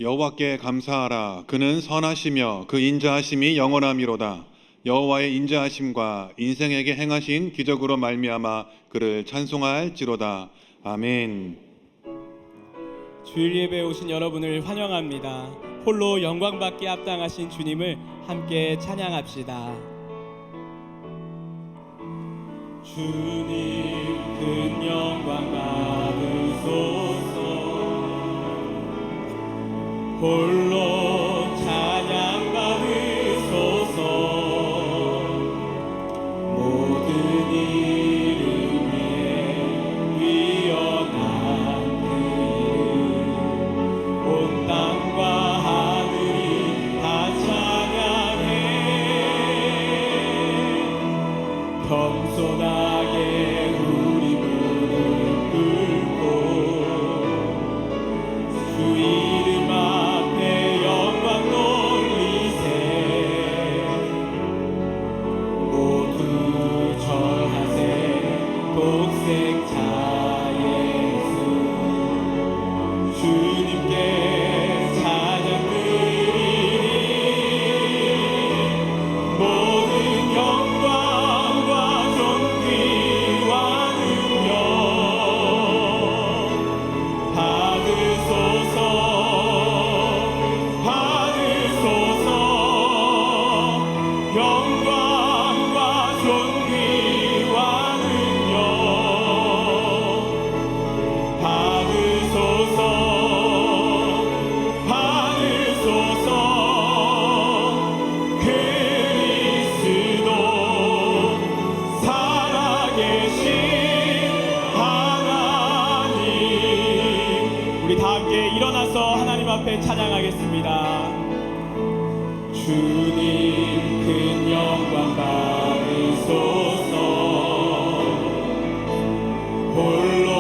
여호와께 감사하라. 그는 선하시며 그 인자하심이 영원함이로다. 여호와의 인자하심과 인생에게 행하신 기적으로 말미암아 그를 찬송할지로다. 아멘. 주일 예배에 오신 여러분을 환영합니다. 홀로 영광받게 합당하신 주님을 함께 찬양합시다. 주님 큰 영광 받으소서. 홀로 찬양 받으소서. 모든 이름 위에 위엄한 그 이름, 온 땅과 하늘이 다 찬양해. 겸손하게 우리 무릎 꿇고 주 이름 앞에 영광 돌리세. 모두 절하세. 독생자 예수 주님께 찬양 드리니 모든 영광과 존귀와 능력 받으소서. 받으소서. 영광과 존귀와 능력 받으소서. 받으소서. 그리스도 살아계신 하나님. 우리 다 함께 일어나서 하나님 앞에 찬양하겠습니다. 주님 큰 영광 받으소서. 홀로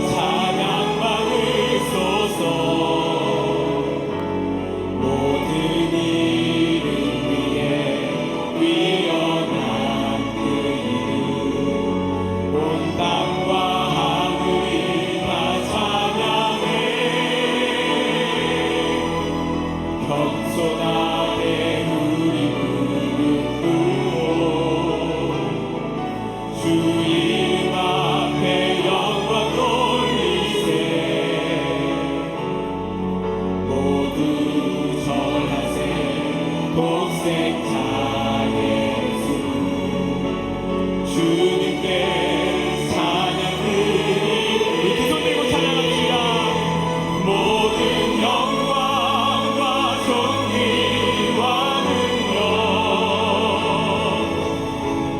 찬양 받으소서. 모든 이름 위에 위엄한 그 이름, 온 땅과 하늘이 다 찬양해. 겸손하게 우리 무릎 꿇고 주 이름 앞에 영광 돌리세. 모두 절하세. 독생자 예수 주님께 찬양 드리니 우리 두 손 들고 찬양합시다. 모든 영광과 존귀와 능력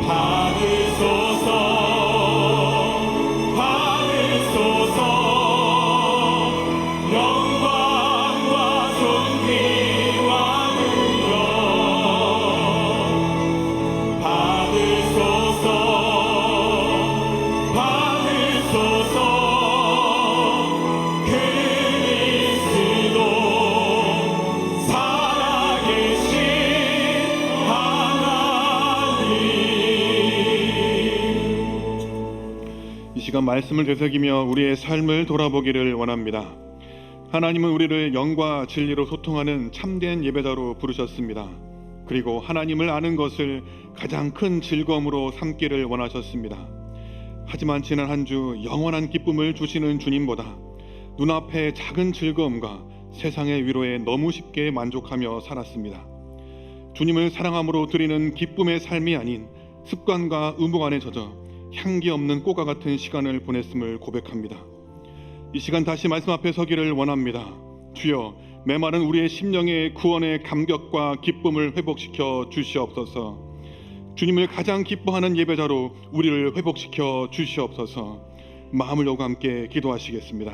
받으소서. 받으소서. 영광과 존귀와 능력 받으소서. 받으소서. 그리스도 살아계신 하나님. 이 시간 말씀을 되새기며 우리의 삶을 돌아보기를 원합니다. 하나님은 우리를 영과 진리로 소통하는 참된 예배자로 부르셨습니다. 그리고 하나님을 아는 것을 가장 큰 즐거움으로 삼기를 원하셨습니다. 하지만 지난 한 주 영원한 기쁨을 주시는 주님보다 눈앞의 작은 즐거움과 세상의 위로에 너무 쉽게 만족하며 살았습니다. 주님을 사랑함으로 드리는 기쁨의 삶이 아닌 습관과 의무 안에 젖어 향기 없는 꽃과 같은 시간을 보냈음을 고백합니다. 이 시간 다시 말씀 앞에 서기를 원합니다. 주여, 메마른 우리의 심령의 구원의 감격과 기쁨을 회복시켜 주시옵소서. 주님을 가장 기뻐하는 예배자로 우리를 회복시켜 주시옵소서. 마음을 열고 함께 기도하시겠습니다.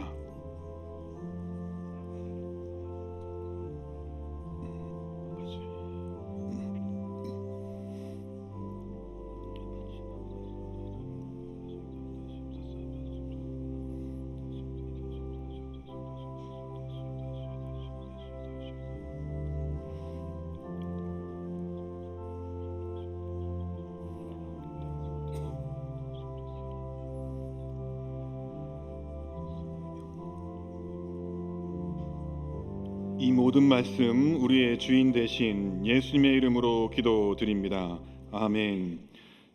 이 모든 말씀 우리의 주인 되신 예수님의 이름으로 기도드립니다. 아멘.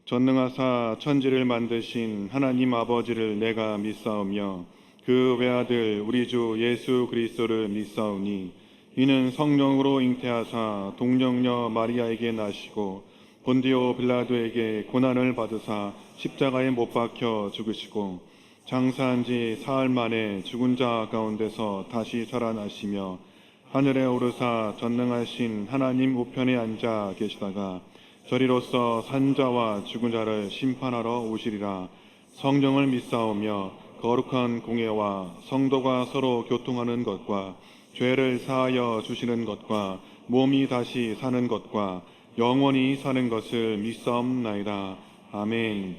전능하사 천지를 만드신 하나님 아버지를 내가 믿사오며 그 외아들 우리 주 예수 그리스도를 믿사오니 이는 성령으로 잉태하사 동정녀 마리아에게 나시고 본디오 빌라도에게 고난을 받으사 십자가에 못 박혀 죽으시고 장사한 지 사흘 만에 죽은 자 가운데서 다시 살아나시며 하늘에 오르사 전능하신 하나님 우편에 앉아 계시다가 저리로서 산자와 죽은 자를 심판하러 오시리라. 성령을 믿사오며 거룩한 공예와 성도가 서로 교통하는 것과 죄를 사하여 주시는 것과 몸이 다시 사는 것과 영원히 사는 것을 믿사옵나이다. 아멘.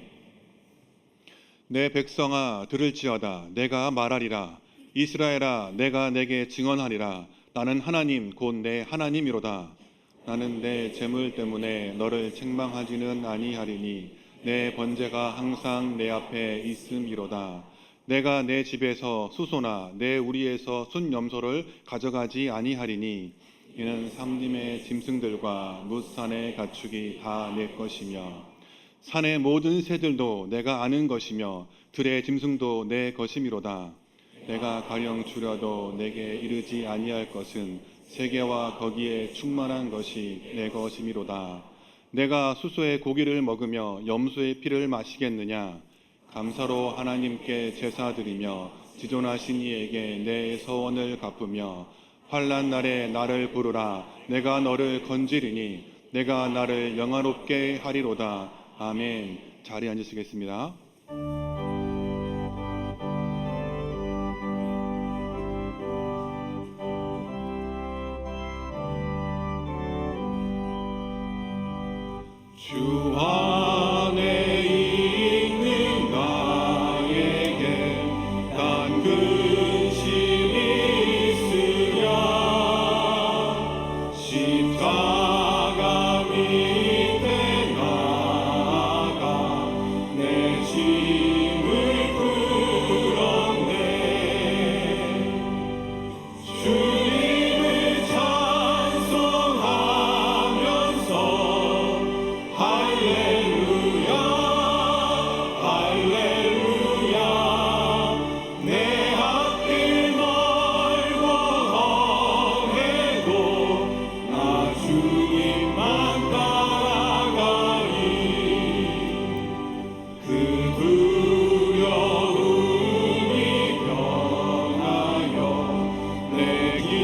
내 백성아 들을지어다. 내가 말하리라. 이스라엘아 내가 내게 증언하리라. 나는 하나님 곧 내 하나님이로다. 나는 내 재물 때문에 너를 책망하지는 아니하리니 내 번제가 항상 내 앞에 있음이로다. 내가 내 집에서 수소나 내 우리에서 순염소를 가져가지 아니하리니 이는 삼림의 짐승들과 뭇산의 가축이 다 내 것이며 산의 모든 새들도 내가 아는 것이며 들의 짐승도 내 것이미로다. 내가 가령 주려도 내게 이르지 아니할 것은 세계와 거기에 충만한 것이 내 것이미로다. 내가 수소의 고기를 먹으며 염소의 피를 마시겠느냐? 감사로 하나님께 제사드리며 지존하신 이에게 내 서원을 갚으며 환난 날에 나를 부르라. 내가 너를 건지리니 내가 나를 영화롭게 하리로다. 아멘. 자리에 앉으시겠습니다. 주 안에 있는 나에게 단 근심이 있으랴. 십자가 밑에 나아가 내 짐을 풀었네. 주님을 찬송하면서 할렐루야 할렐루야. 내 앞길 멀고 험해도 나 주님만 따라가리. 그 두려움이 변하여 내 길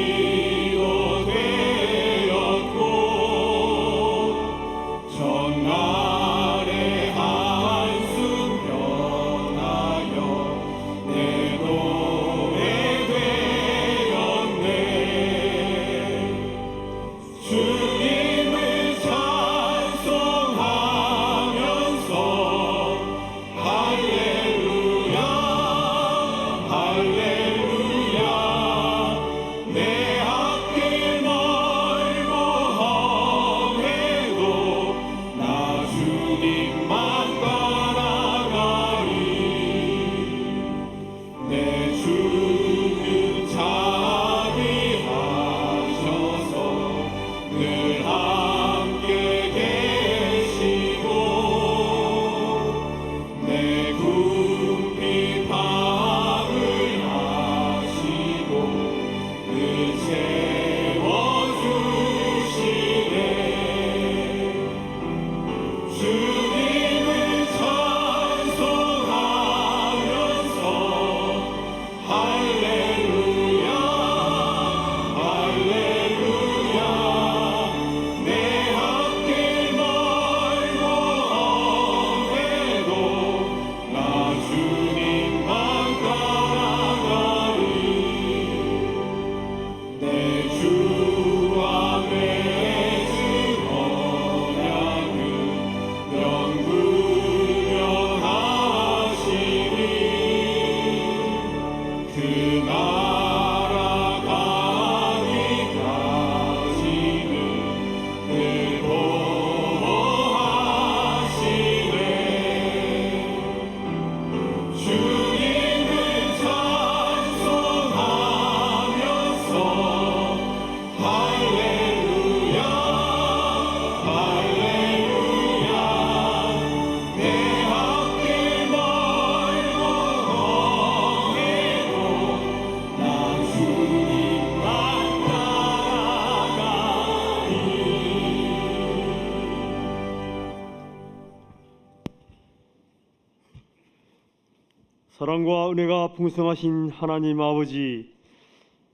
사랑과 은혜가 풍성하신 하나님 아버지,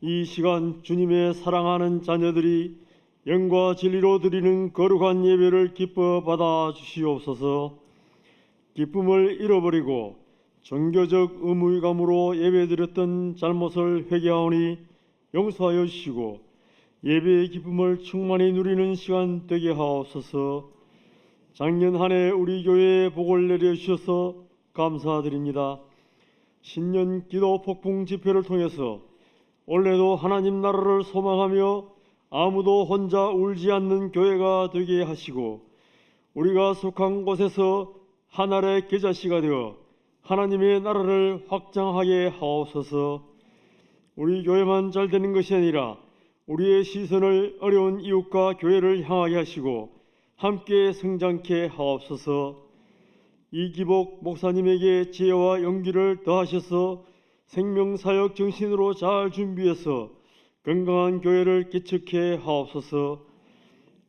이 시간 주님의 사랑하는 자녀들이 영과 진리로 드리는 거룩한 예배를 기뻐 받아 주시옵소서. 기쁨을 잃어버리고 종교적 의무감으로 예배드렸던 잘못을 회개하오니 용서하여 주시고 예배의 기쁨을 충만히 누리는 시간 되게 하옵소서. 작년 한 해 우리 교회에 복을 내려주셔서 감사드립니다. 신년 기도 폭풍 집회를 통해서 올해도 하나님 나라를 소망하며 아무도 혼자 울지 않는 교회가 되게 하시고 우리가 속한 곳에서 하늘의 계자씨가 되어 하나님의 나라를 확장하게 하옵소서. 우리 교회만 잘 되는 것이 아니라 우리의 시선을 어려운 이웃과 교회를 향하게 하시고 함께 성장케 하옵소서. 이기복 목사님에게 지혜와 용기를 더하셔서 생명사역 정신으로 잘 준비해서 건강한 교회를 개척해 하옵소서.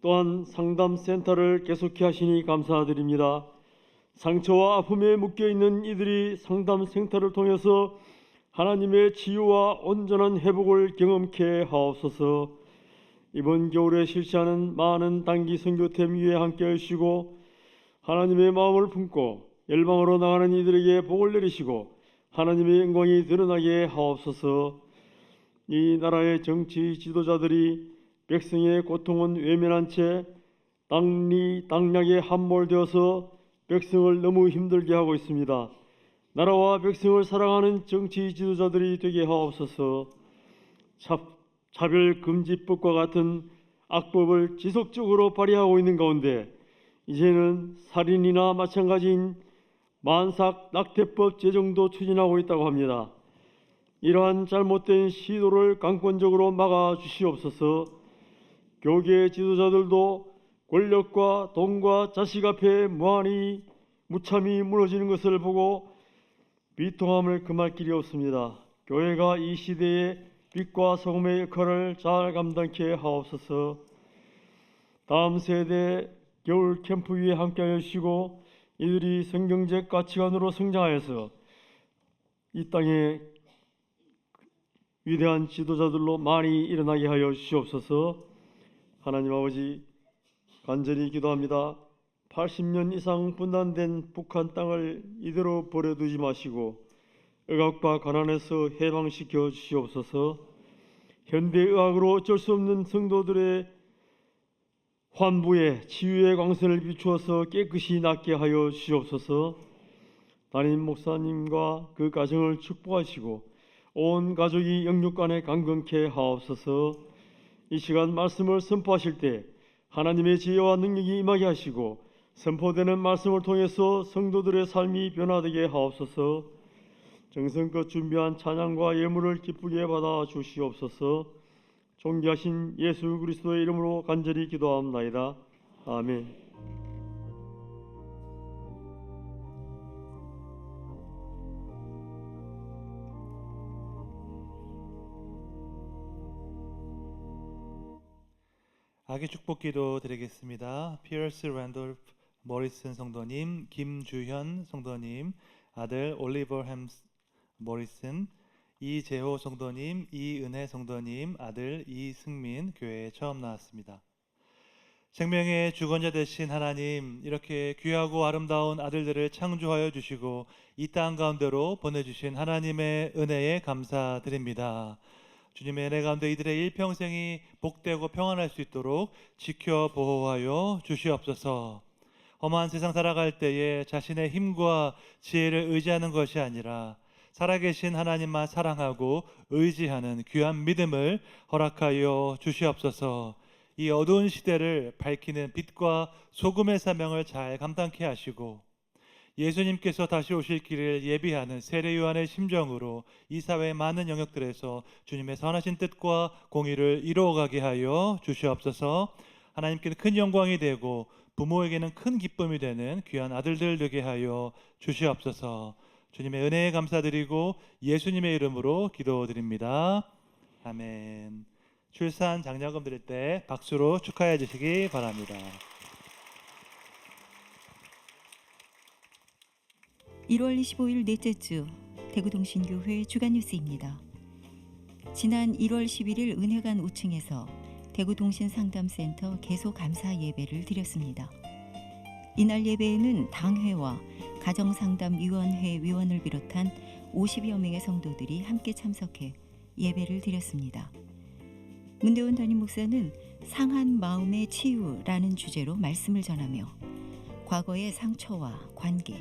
또한 상담센터를 계속해 하시니 감사드립니다. 상처와 아픔에 묶여있는 이들이 상담센터를 통해서 하나님의 치유와 온전한 회복을 경험케 하옵소서. 이번 겨울에 실시하는 많은 단기 선교팀 위에 함께 하시고 하나님의 마음을 품고 열방으로 나가는 이들에게 복을 내리시고 하나님의 영광이 드러나게 하옵소서. 이 나라의 정치 지도자들이 백성의 고통은 외면한 채 당락에 함몰되어서 백성을 너무 힘들게 하고 있습니다. 나라와 백성을 사랑하는 정치 지도자들이 되게 하옵소서. 차별금지법과 같은 악법을 지속적으로 발휘하고 있는 가운데 이제는 살인이나 마찬가지인 만삭 낙태법 제정도 추진하고 있다고 합니다. 이러한 잘못된 시도를 강권적으로 막아 주시옵소서. 교계 지도자들도 권력과 돈과 자식 앞에 무참히 무너지는 것을 보고 비통함을 금할 길이 없습니다. 교회가 이 시대에 빛과 소금의 역할을 잘 감당케 하옵소서. 다음 세대 겨울 캠프 위에 함께하여 주시고 이들이 성경적 가치관으로 성장하여서 이 땅에 위대한 지도자들로 많이 일어나게 하여 주시옵소서. 하나님 아버지, 간절히 기도합니다. 80년 이상 분단된 북한 땅을 이대로 버려두지 마시고 억압과 가난에서 해방시켜 주시옵소서. 현대의학으로 어쩔 수 없는 성도들의 환부에 치유의 광선을 비추어서 깨끗이 낫게 하여 주시옵소서. 담임 목사님과 그 가정을 축복하시고 온 가족이 영육간에 강건케 하옵소서. 이 시간 말씀을 선포하실 때 하나님의 지혜와 능력이 임하게 하시고 선포되는 말씀을 통해서 성도들의 삶이 변화되게 하옵소서. 정성껏 준비한 찬양과 예물을 기쁘게 받아 주시옵소서. 존귀하신 예수 그리스도의 이름으로 간절히 기도합나이다. 아멘. 아기 축복기도 드리겠습니다. 피어스 랜돌프 모리슨 성도님, 김주현 성도님, 아들 올리버 햄스 모리슨, 이재호 성도님, 이은혜 성도님, 아들 이승민 교회에 처음 나왔습니다. 생명의 주권자 되신 하나님, 이렇게 귀하고 아름다운 아들들을 창조하여 주시고 이 땅 가운데로 보내주신 하나님의 은혜에 감사드립니다. 주님의 은혜 가운데 이들의 일평생이 복되고 평안할 수 있도록 지켜 보호하여 주시옵소서. 험한 세상 살아갈 때에 자신의 힘과 지혜를 의지하는 것이 아니라 살아계신 하나님만 사랑하고 의지하는 귀한 믿음을 허락하여 주시옵소서. 이 어두운 시대를 밝히는 빛과 소금의 사명을 잘 감당케 하시고 예수님께서 다시 오실 길을 예비하는 세례 요한의 심정으로 이 사회의 많은 영역들에서 주님의 선하신 뜻과 공의를 이루어가게 하여 주시옵소서. 하나님께는 큰 영광이 되고 부모에게는 큰 기쁨이 되는 귀한 아들들 되게 하여 주시옵소서. 주님의 은혜에 감사드리고 예수님의 이름으로 기도드립니다. 아멘. 출산 장려금 드릴 때 박수로 축하해 주시기 바랍니다. 1월 25일 넷째 주 대구동신교회 주간뉴스입니다. 지난 1월 11일 은혜관 5층에서 대구동신상담센터 개소감사 예배를 드렸습니다. 이날 예배에는 당회와 가정상담위원회 위원을 비롯한 50여 명의 성도들이 함께 참석해 예배를 드렸습니다. 문대원 담임 목사는 상한 마음의 치유라는 주제로 말씀을 전하며 과거의 상처와 관계,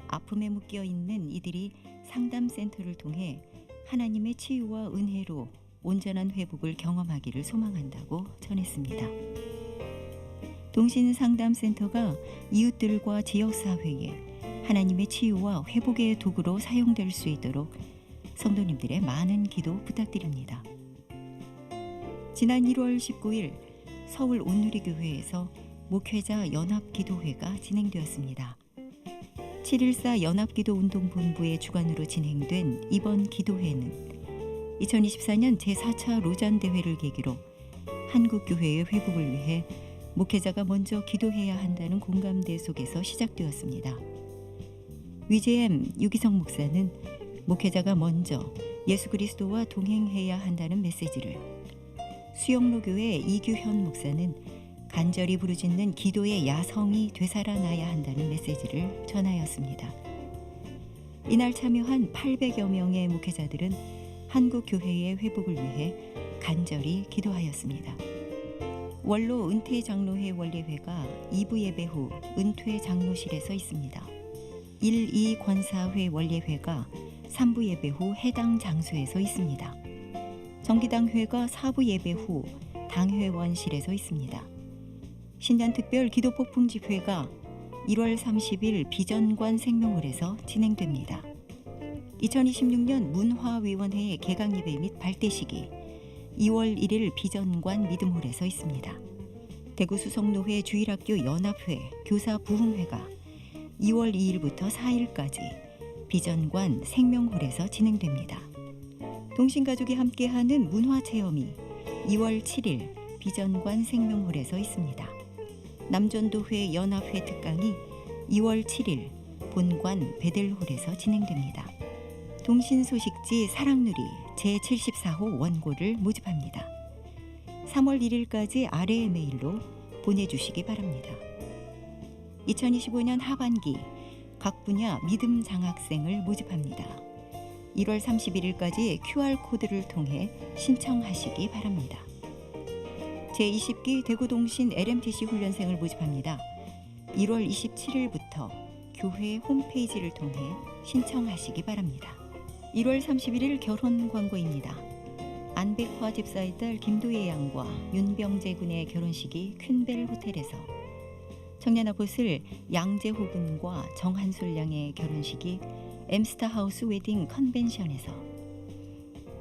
아픔에 묶여 있는 이들이 상담센터를 통해 하나님의 치유와 은혜로 온전한 회복을 경험하기를 소망한다고 전했습니다. 동신상담센터가 이웃들과 지역사회에 하나님의 치유와 회복의 도구로 사용될 수 있도록 성도님들의 많은 기도 부탁드립니다. 지난 1월 19일 서울 온누리교회에서 목회자 연합기도회가 진행되었습니다. 7.14 연합기도운동본부의 주관으로 진행된 이번 기도회는 2024년 제4차 로잔대회를 계기로 한국교회의 회복을 위해 목회자가 먼저 기도해야 한다는 공감대 속에서 시작되었습니다. 위재엠 유기성 목사는 목회자가 먼저 예수 그리스도와 동행해야 한다는 메시지를, 수영로교회 이규현 목사는 간절히 부르짖는 기도의 야성이 되살아나야 한다는 메시지를 전하였습니다. 이날 참여한 800여 명의 목회자들은 한국 교회의 회복을 위해 간절히 기도하였습니다. 원로 은퇴 장로회 원례회가 2부 예배 후 은퇴 장로실에서 있습니다. 1.2 권사회 원례회가 3부 예배 후 해당 장소에서 있습니다. 정기당회가 4부 예배 후 당회원실에서 있습니다. 신년특별 기도폭풍 집회가 1월 30일 비전관 생명홀에서 진행됩니다. 2026년 문화위원회의 개강 예배 및 발대식이 2월 1일 비전관 믿음홀에서 있습니다. 대구 수성노회 주일학교 연합회 교사 부흥회가 2월 2일부터 4일까지 비전관 생명홀에서 진행됩니다. 동신가족이 함께하는 문화체험이 2월 7일 비전관 생명홀에서 있습니다. 남전도회 연합회 특강이 2월 7일 본관 베델홀에서 진행됩니다. 동신소식지 사랑누리 제74호 원고를 모집합니다. 3월 1일까지 아래의 메일로 보내주시기 바랍니다. 2025년 하반기 각 분야 믿음 장학생을 모집합니다. 1월 31일까지 QR코드를 통해 신청하시기 바랍니다. 제20기 대구동신 LMTC 훈련생을 모집합니다. 1월 27일부터 교회 홈페이지를 통해 신청하시기 바랍니다. 1월 31일 결혼 광고입니다. 안백화 집사의 딸 김도예 양과 윤병재 군의 결혼식이 퀸벨 호텔에서, 청년아postle 양재호 군과 정한솔 양의 결혼식이 엠스타하우스 웨딩 컨벤션에서,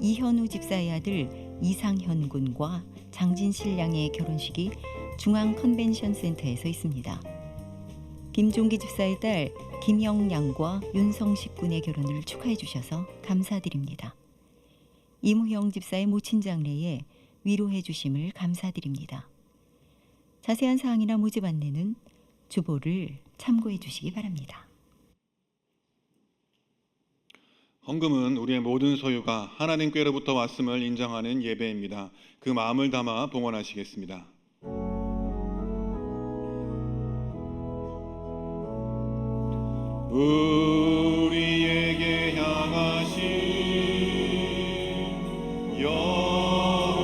이현우 집사의 아들 이상현 군과 장진실 양의 결혼식이 중앙 컨벤션 센터에서 있습니다. 김종기 집사의 딸 김영 양과 윤성식 군의 결혼을 축하해 주셔서 감사드립니다. 이무형 집사의 모친 장례에 위로해 주심을 감사드립니다. 자세한 사항이나 모집 안내는 주보를 참고해 주시기 바랍니다. 헌금은 우리의 모든 소유가 하나님께로부터 왔음을 인정하는 예배입니다. 그 마음을 담아 봉헌하시겠습니다. 우리에게 향하신 여호와의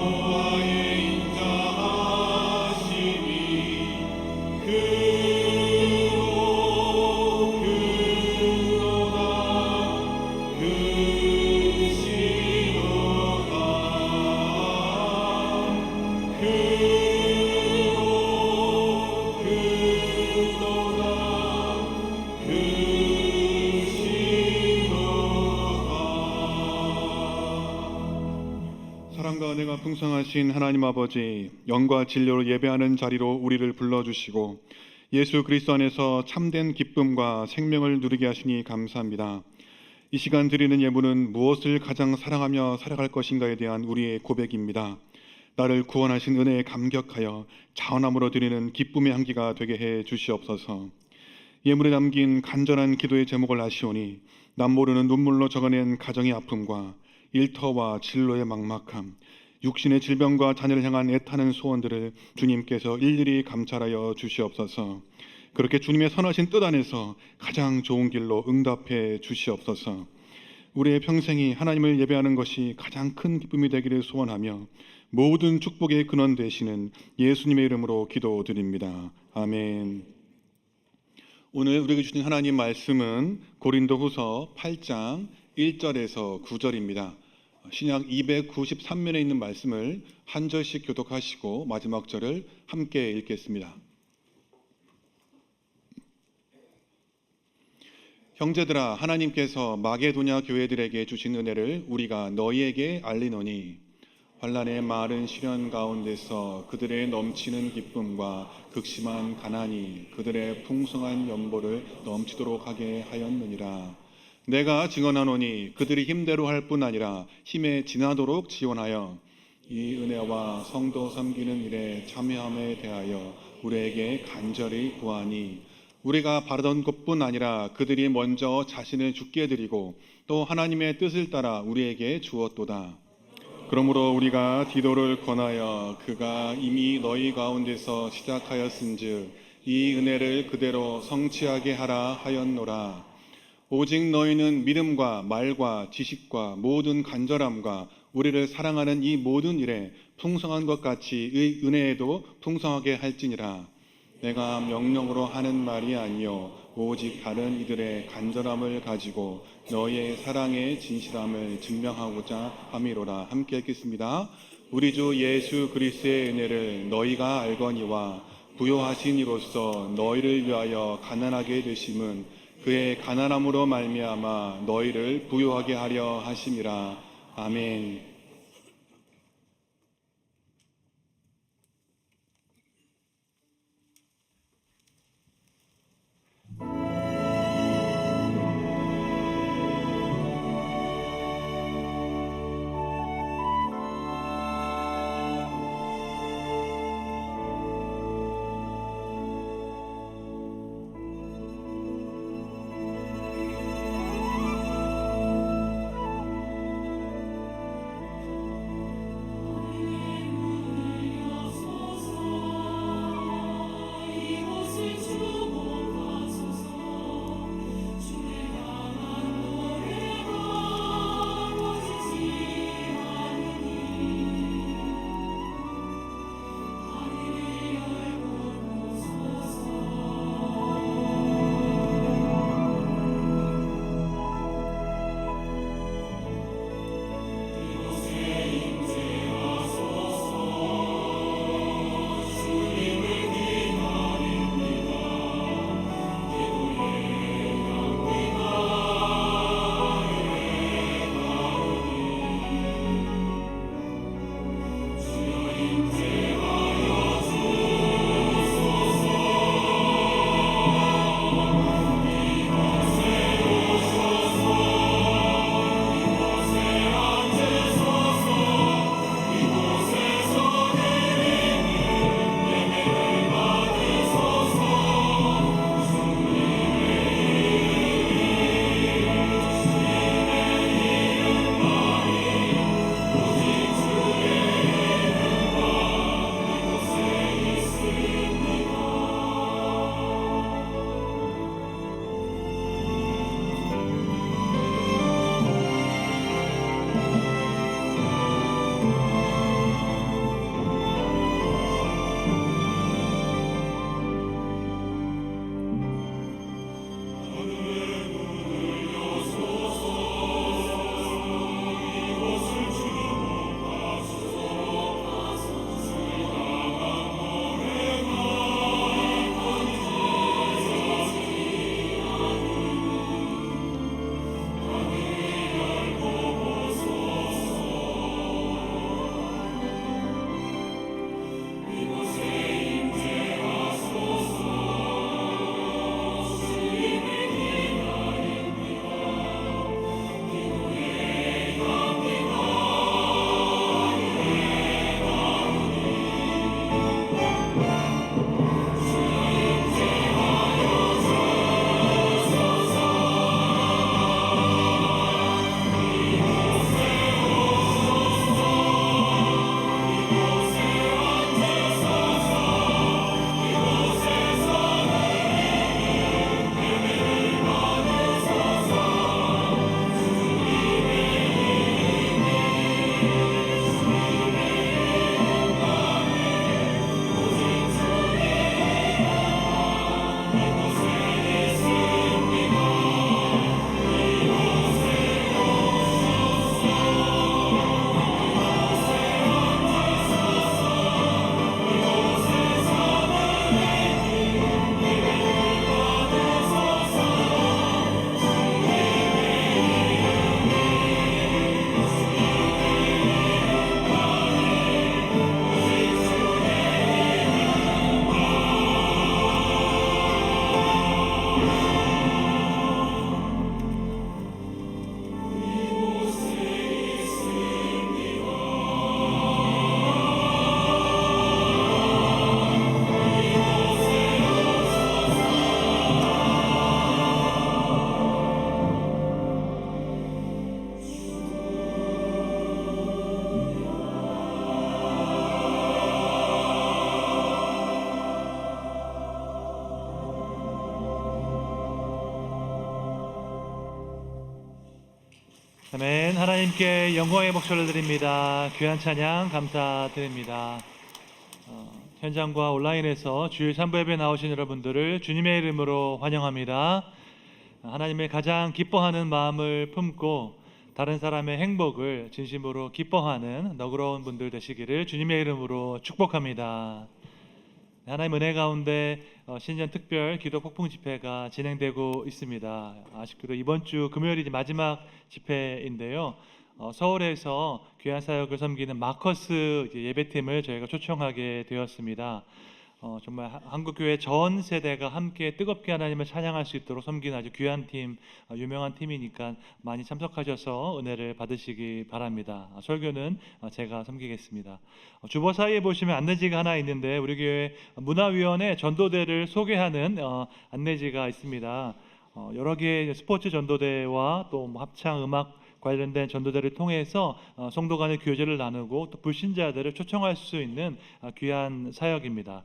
인자하심이 사랑과 은혜가 풍성하신 하나님 아버지, 영과 진리로 예배하는 자리로 우리를 불러주시고 예수 그리스도 안에서 참된 기쁨과 생명을 누리게 하시니 감사합니다. 이 시간 드리는 예물은 무엇을 가장 사랑하며 살아갈 것인가에 대한 우리의 고백입니다. 나를 구원하신 은혜에 감격하여 자원함으로 드리는 기쁨의 향기가 되게 해 주시옵소서. 예물에 담긴 간절한 기도의 제목을 아시오니 남모르는 눈물로 적어낸 가정의 아픔과 일터와 진로의 막막함, 육신의 질병과 자녀를 향한 애타는 소원들을 주님께서 일일이 감찰하여 주시옵소서. 그렇게 주님의 선하신 뜻 안에서 가장 좋은 길로 응답해 주시옵소서. 우리의 평생이 하나님을 예배하는 것이 가장 큰 기쁨이 되기를 소원하며 모든 축복의 근원 되시는 예수님의 이름으로 기도드립니다. 아멘. 오늘 우리에게 주신 하나님 말씀은 고린도후서 8장 1절에서 9절입니다. 신약 293면에 있는 말씀을 한 절씩 교독하시고 마지막 절을 함께 읽겠습니다. 형제들아, 하나님께서 마게도냐 교회들에게 주신 은혜를 우리가 너희에게 알리노니 환난의 마른 시련 가운데서 그들의 넘치는 기쁨과 극심한 가난이 그들의 풍성한 연보를 넘치도록 하게 하였느니라. 내가 증언하노니 그들이 힘대로 할 뿐 아니라 힘에 지나도록 지원하여 이 은혜와 성도 섬기는 일에 참여함에 대하여 우리에게 간절히 구하니 우리가 바라던 것뿐 아니라 그들이 먼저 자신을 죽게 드리고 또 하나님의 뜻을 따라 우리에게 주었도다. 그러므로 우리가 디도를 권하여 그가 이미 너희 가운데서 시작하였은즉 이 은혜를 그대로 성취하게 하라 하였노라. 오직 너희는 믿음과 말과 지식과 모든 간절함과 우리를 사랑하는 이 모든 일에 풍성한 것 같이 이 은혜에도 풍성하게 할지니라. 내가 명령으로 하는 말이 아니요 오직 다른 이들의 간절함을 가지고 너희의 사랑의 진실함을 증명하고자 함이로라. 함께 읽겠습니다. 우리 주 예수 그리스도의 은혜를 너희가 알거니와 부요하신 이로써 너희를 위하여 가난하게 되심은 그의 가난함으로 말미암아 너희를 부요하게 하려 하심이라. 아멘. 아멘. 하나님께 영광의 목소리를 드립니다. 귀한 찬양 감사드립니다. 현장과 온라인에서 주일 3부 예배 나오신 여러분들을 주님의 이름으로 환영합니다. 하나님의 가장 기뻐하는 마음을 품고 다른 사람의 행복을 진심으로 기뻐하는 너그러운 분들 되시기를 주님의 이름으로 축복합니다. 하나님 은혜 가운데 신년 특별 기도 폭풍 집회가 진행되고 있습니다. 아쉽게도 이번 주 금요일이 마지막 집회인데요. 서울에서 귀한 사역을 섬기는 마커스 예배팀을 저희가 초청하게 되었습니다. 정말 한국교회 전 세대가 함께 뜨겁게 하나님을 찬양할 수 있도록 섬기는 아주 귀한 팀, 유명한 팀이니까 많이 참석하셔서 은혜를 받으시기 바랍니다. 설교는 제가 섬기겠습니다. 주보 사이에 보시면 안내지가 하나 있는데 우리 교회 문화위원회 전도대를 소개하는 안내지가 있습니다. 여러 개의 스포츠 전도대와 또 합창 음악 관련된 전도대를 통해서 성도 간의 교제를 나누고 또 불신자들을 초청할 수 있는 귀한 사역입니다.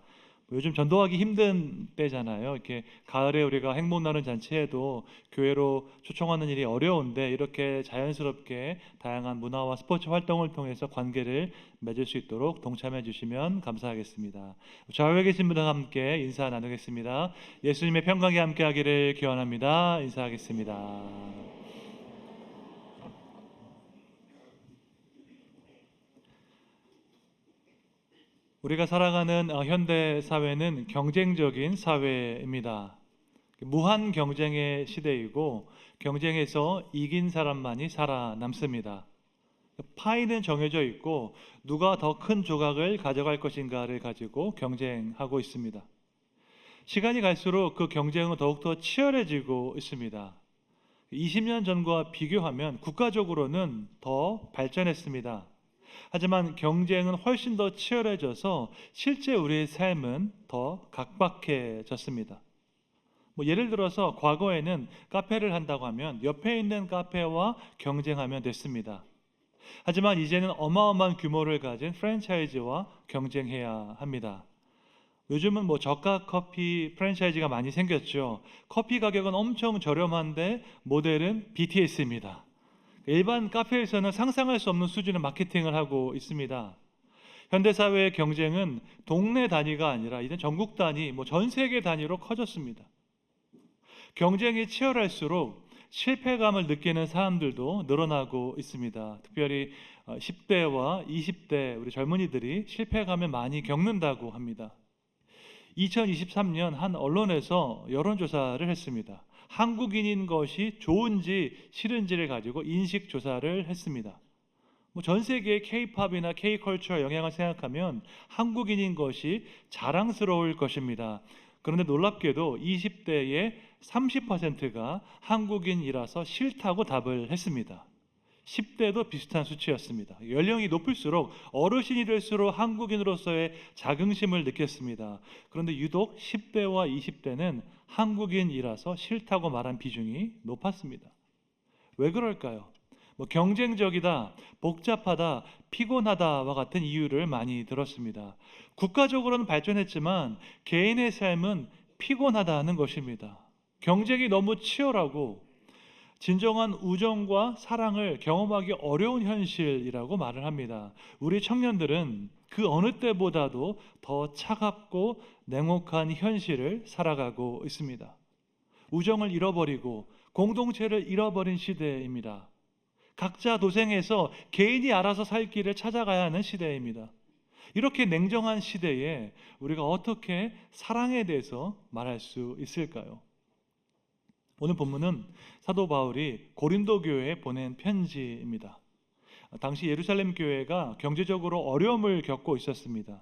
요즘 전도하기 힘든 때잖아요. 이렇게 가을에 우리가 행복 나눔 잔치에도 교회로 초청하는 일이 어려운데 이렇게 자연스럽게 다양한 문화와 스포츠 활동을 통해서 관계를 맺을 수 있도록 동참해 주시면 감사하겠습니다. 좌우에 계신 분과 함께 인사 나누겠습니다. 예수님의 평강이 함께하기를 기원합니다. 인사하겠습니다. 우리가 살아가는 현대 사회는 경쟁적인 사회입니다. 무한 경쟁의 시대이고 경쟁에서 이긴 사람만이 살아남습니다. 파이는 정해져 있고 누가 더 큰 조각을 가져갈 것인가를 가지고 경쟁하고 있습니다. 시간이 갈수록 그 경쟁은 더욱더 치열해지고 있습니다. 20년 전과 비교하면 국가적으로는 더 발전했습니다. 하지만 경쟁은 훨씬 더 치열해져서 실제 우리의 삶은 더 각박해졌습니다. 예를 들어서 과거에는 카페를 한다고 하면 옆에 있는 카페와 경쟁하면 됐습니다. 하지만 이제는 어마어마한 규모를 가진 프랜차이즈와 경쟁해야 합니다. 요즘은 저가 커피 프랜차이즈가 많이 생겼죠. 커피 가격은 엄청 저렴한데 모델은 BTS입니다. 일반 카페에서는 상상할 수 없는 수준의 마케팅을 하고 있습니다. 현대사회의 경쟁은 동네 단위가 아니라 이제 전국 단위, 전 세계 단위로 커졌습니다. 경쟁이 치열할수록 실패감을 느끼는 사람들도 늘어나고 있습니다. 특별히 10대와 20대 우리 젊은이들이 실패감을 많이 겪는다고 합니다. 2023년 한 언론에서 여론조사를 했습니다. 한국인인 것이 좋은지 싫은지를 가지고 인식조사를 했습니다. 전 세계의 K-팝이나 K-컬처 영향을 생각하면 한국인인 것이 자랑스러울 것입니다. 그런데 놀랍게도 20대의 30%가 한국인이라서 싫다고 답을 했습니다. 10대도 비슷한 수치였습니다. 연령이 높을수록 어르신이 될수록 한국인으로서의 자긍심을 느꼈습니다. 그런데 유독 10대와 20대는 한국인이라서 싫다고 말한 비중이 높았습니다. 왜 그럴까요? 경쟁적이다, 복잡하다, 피곤하다와 같은 이유를 많이 들었습니다. 국가적으로는 발전했지만 개인의 삶은 피곤하다는 것입니다. 경쟁이 너무 치열하고 진정한 우정과 사랑을 경험하기 어려운 현실이라고 말을 합니다. 우리 청년들은 그 어느 때보다도 더 차갑고 냉혹한 현실을 살아가고 있습니다. 우정을 잃어버리고 공동체를 잃어버린 시대입니다. 각자 도생해서 개인이 알아서 살 길을 찾아가야 하는 시대입니다. 이렇게 냉정한 시대에 우리가 어떻게 사랑에 대해서 말할 수 있을까요? 오늘 본문은 사도 바울이 고린도 교회에 보낸 편지입니다. 당시 예루살렘 교회가 경제적으로 어려움을 겪고 있었습니다.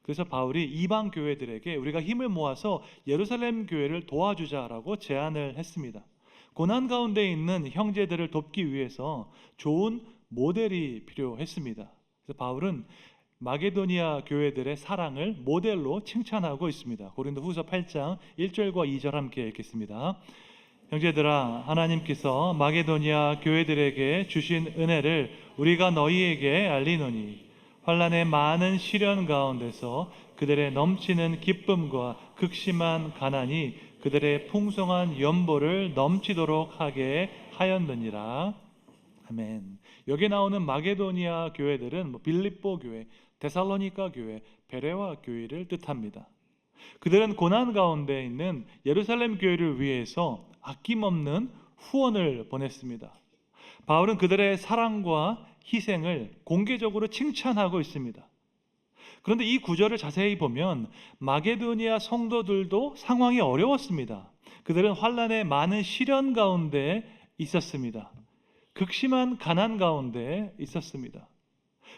그래서 바울이 이방 교회들에게 우리가 힘을 모아서 예루살렘 교회를 도와주자라고 제안을 했습니다. 고난 가운데 있는 형제들을 돕기 위해서 좋은 모델이 필요했습니다. 그래서 바울은 마게도니아 교회들의 사랑을 모델로 칭찬하고 있습니다. 고린도후서 8장 1절과 2절 함께 읽겠습니다. 형제들아, 하나님께서 마게도니아 교회들에게 주신 은혜를 우리가 너희에게 알리노니 환난의 많은 시련 가운데서 그들의 넘치는 기쁨과 극심한 가난이 그들의 풍성한 연보를 넘치도록 하게 하였느니라. 아멘. 여기 나오는 마게도니아 교회들은 빌립보 교회, 데살로니가 교회, 베레와 교회를 뜻합니다. 그들은 고난 가운데 있는 예루살렘 교회를 위해서 아낌없는 후원을 보냈습니다. 바울은 그들의 사랑과 희생을 공개적으로 칭찬하고 있습니다. 그런데 이 구절을 자세히 보면 마게도니아 성도들도 상황이 어려웠습니다. 그들은 환난의 많은 시련 가운데 있었습니다. 극심한 가난 가운데 있었습니다.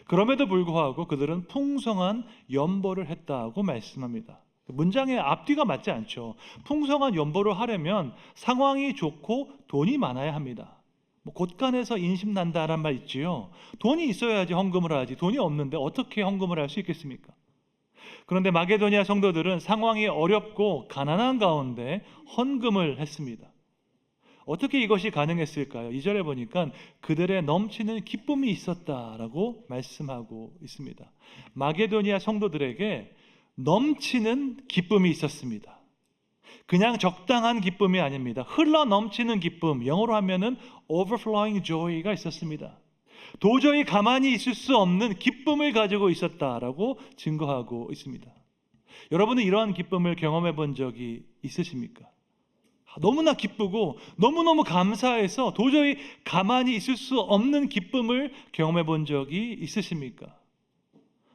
그럼에도 불구하고 그들은 풍성한 연보를 했다고 말씀합니다. 문장의 앞뒤가 맞지 않죠. 풍성한 연보를 하려면 상황이 좋고 돈이 많아야 합니다. 곳간에서 인심난다란 말 있지요. 돈이 있어야지 헌금을 하지. 돈이 없는데 어떻게 헌금을 할 수 있겠습니까? 그런데 마게도니아 성도들은 상황이 어렵고 가난한 가운데 헌금을 했습니다. 어떻게 이것이 가능했을까요? 2절에 보니까 그들의 넘치는 기쁨이 있었다라고 말씀하고 있습니다. 마게도니아 성도들에게 넘치는 기쁨이 있었습니다. 그냥 적당한 기쁨이 아닙니다. 흘러 넘치는 기쁨, 영어로 하면은 overflowing joy가 있었습니다. 도저히 가만히 있을 수 없는 기쁨을 가지고 있었다라고 증거하고 있습니다. 여러분은 이러한 기쁨을 경험해 본 적이 있으십니까? 너무나 기쁘고 너무너무 감사해서 도저히 가만히 있을 수 없는 기쁨을 경험해 본 적이 있으십니까?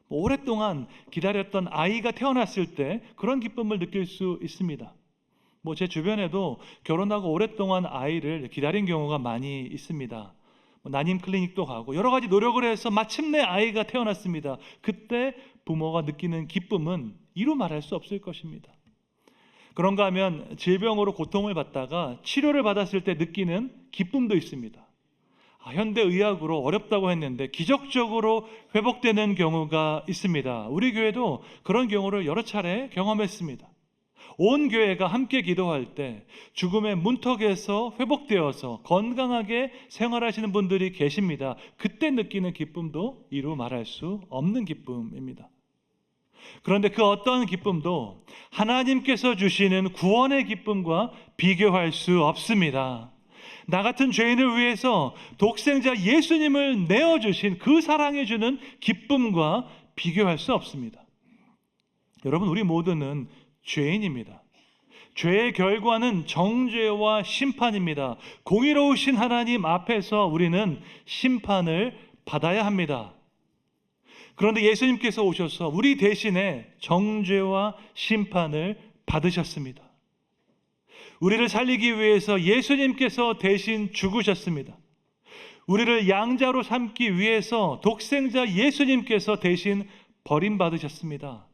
오랫동안 기다렸던 아이가 태어났을 때 그런 기쁨을 느낄 수 있습니다. 제 주변에도 결혼하고 오랫동안 아이를 기다린 경우가 많이 있습니다. 난임 클리닉도 가고 여러 가지 노력을 해서 마침내 아이가 태어났습니다. 그때 부모가 느끼는 기쁨은 이루 말할 수 없을 것입니다. 그런가 하면 질병으로 고통을 받다가 치료를 받았을 때 느끼는 기쁨도 있습니다. 현대의학으로 어렵다고 했는데 기적적으로 회복되는 경우가 있습니다. 우리 교회도 그런 경우를 여러 차례 경험했습니다. 온 교회가 함께 기도할 때 죽음의 문턱에서 회복되어서 건강하게 생활하시는 분들이 계십니다. 그때 느끼는 기쁨도 이루 말할 수 없는 기쁨입니다. 그런데 그 어떤 기쁨도 하나님께서 주시는 구원의 기쁨과 비교할 수 없습니다. 나 같은 죄인을 위해서 독생자 예수님을 내어주신 그 사랑해 주는 기쁨과 비교할 수 없습니다. 여러분, 우리 모두는 죄인입니다. 죄의 결과는 정죄와 심판입니다. 공의로우신 하나님 앞에서 우리는 심판을 받아야 합니다. 그런데 예수님께서 오셔서 우리 대신에 정죄와 심판을 받으셨습니다. 우리를 살리기 위해서 예수님께서 대신 죽으셨습니다. 우리를 양자로 삼기 위해서 독생자 예수님께서 대신 버림받으셨습니다.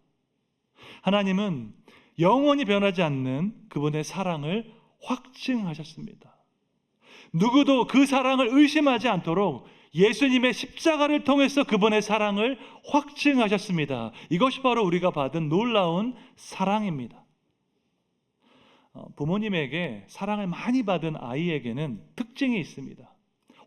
하나님은 영원히 변하지 않는 그분의 사랑을 확증하셨습니다. 누구도 그 사랑을 의심하지 않도록 예수님의 십자가를 통해서 그분의 사랑을 확증하셨습니다. 이것이 바로 우리가 받은 놀라운 사랑입니다. 부모님에게 사랑을 많이 받은 아이에게는 특징이 있습니다.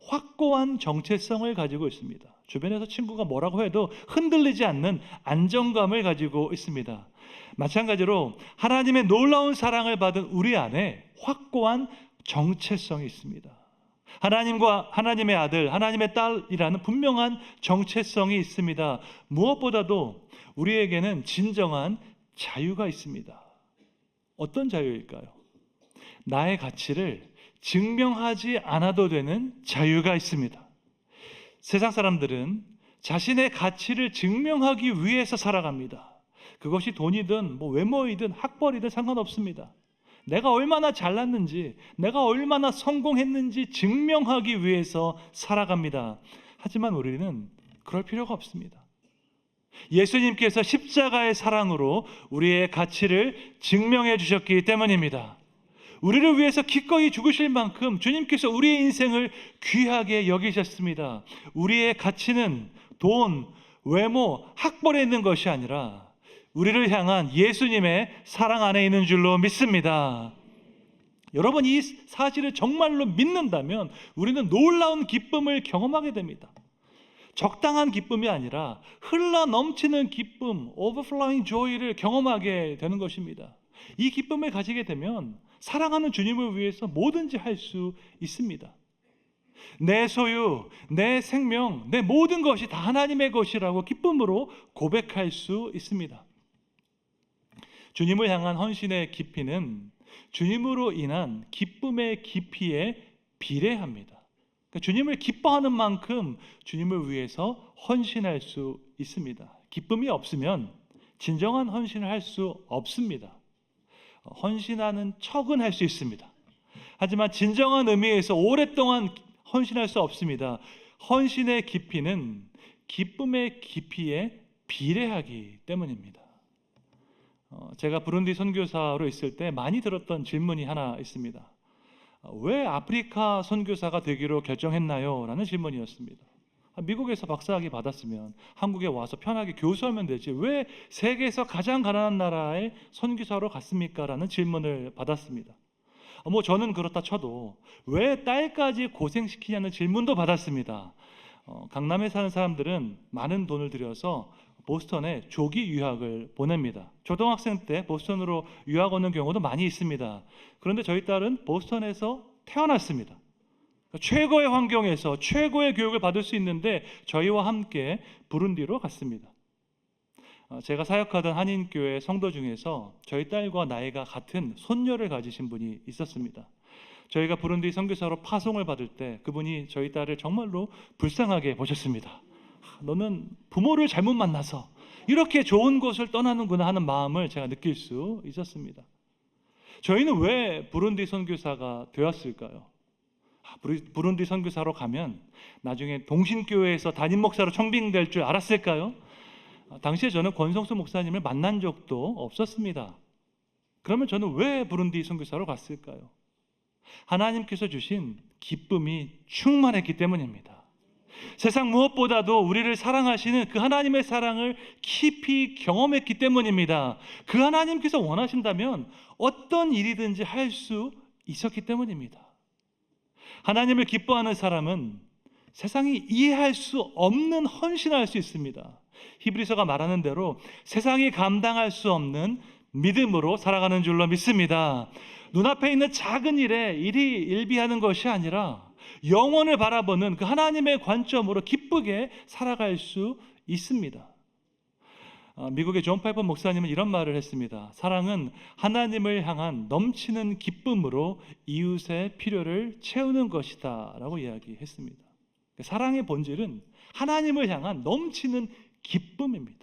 확고한 정체성을 가지고 있습니다. 주변에서 친구가 뭐라고 해도 흔들리지 않는 안정감을 가지고 있습니다. 마찬가지로 하나님의 놀라운 사랑을 받은 우리 안에 확고한 정체성이 있습니다. 하나님과 하나님의 아들, 하나님의 딸이라는 분명한 정체성이 있습니다. 무엇보다도 우리에게는 진정한 자유가 있습니다. 어떤 자유일까요? 나의 가치를 증명하지 않아도 되는 자유가 있습니다. 세상 사람들은 자신의 가치를 증명하기 위해서 살아갑니다. 그것이 돈이든 외모이든 학벌이든 상관없습니다. 내가 얼마나 잘났는지, 내가 얼마나 성공했는지 증명하기 위해서 살아갑니다. 하지만 우리는 그럴 필요가 없습니다. 예수님께서 십자가의 사랑으로 우리의 가치를 증명해 주셨기 때문입니다. 우리를 위해서 기꺼이 죽으실 만큼 주님께서 우리의 인생을 귀하게 여기셨습니다. 우리의 가치는 돈, 외모, 학벌에 있는 것이 아니라 우리를 향한 예수님의 사랑 안에 있는 줄로 믿습니다. 여러분, 이 사실을 정말로 믿는다면 우리는 놀라운 기쁨을 경험하게 됩니다. 적당한 기쁨이 아니라 흘러 넘치는 기쁨, overflowing joy를 경험하게 되는 것입니다. 이 기쁨을 가지게 되면 사랑하는 주님을 위해서 뭐든지 할 수 있습니다. 내 소유, 내 생명, 내 모든 것이 다 하나님의 것이라고 기쁨으로 고백할 수 있습니다. 주님을 향한 헌신의 깊이는 주님으로 인한 기쁨의 깊이에 비례합니다. 그러니까 주님을 기뻐하는 만큼 주님을 위해서 헌신할 수 있습니다. 기쁨이 없으면 진정한 헌신을 할 수 없습니다. 헌신하는 척은 할 수 있습니다. 하지만 진정한 의미에서 오랫동안 헌신할 수 없습니다. 헌신의 깊이는 기쁨의 깊이에 비례하기 때문입니다. 제가 부룬디 선교사로 있을 때 많이 들었던 질문이 하나 있습니다. 왜 아프리카 선교사가 되기로 결정했나요? 라는 질문이었습니다. 미국에서 박사학위 받았으면 한국에 와서 편하게 교수하면 되지 왜 세계에서 가장 가난한 나라의 선교사로 갔습니까? 라는 질문을 받았습니다. 저는 그렇다 쳐도 왜 딸까지 고생시키냐는 질문도 받았습니다. 강남에 사는 사람들은 많은 돈을 들여서 보스턴에 조기 유학을 보냅니다. 초등학생 때 보스턴으로 유학 오는 경우도 많이 있습니다. 그런데 저희 딸은 보스턴에서 태어났습니다. 최고의 환경에서 최고의 교육을 받을 수 있는데 저희와 함께 부룬디로 갔습니다. 제가 사역하던 한인교회 성도 중에서 저희 딸과 나이가 같은 손녀를 가지신 분이 있었습니다. 저희가 부룬디 선교사로 파송을 받을 때 그분이 저희 딸을 정말로 불쌍하게 보셨습니다. 너는 부모를 잘못 만나서 이렇게 좋은 곳을 떠나는구나 하는 마음을 제가 느낄 수 있었습니다. 저희는 왜 부룬디 선교사가 되었을까요? 부룬디 선교사로 가면 나중에 동신교회에서 담임 목사로 청빙될 줄 알았을까요? 당시에 저는 권성수 목사님을 만난 적도 없었습니다. 그러면 저는 왜 부룬디 선교사로 갔을까요? 하나님께서 주신 기쁨이 충만했기 때문입니다. 세상 무엇보다도 우리를 사랑하시는 그 하나님의 사랑을 깊이 경험했기 때문입니다. 그 하나님께서 원하신다면 어떤 일이든지 할 수 있었기 때문입니다. 하나님을 기뻐하는 사람은 세상이 이해할 수 없는 헌신을 할 수 있습니다. 히브리서가 말하는 대로 세상이 감당할 수 없는 믿음으로 살아가는 줄로 믿습니다. 눈앞에 있는 작은 일에 일희일비하는 것이 아니라 영원을 바라보는 그 하나님의 관점으로 기쁘게 살아갈 수 있습니다. 미국의 존 파이퍼 목사님은 이런 말을 했습니다. 사랑은 하나님을 향한 넘치는 기쁨으로 이웃의 필요를 채우는 것이다 라고 이야기했습니다. 사랑의 본질은 하나님을 향한 넘치는 기쁨입니다.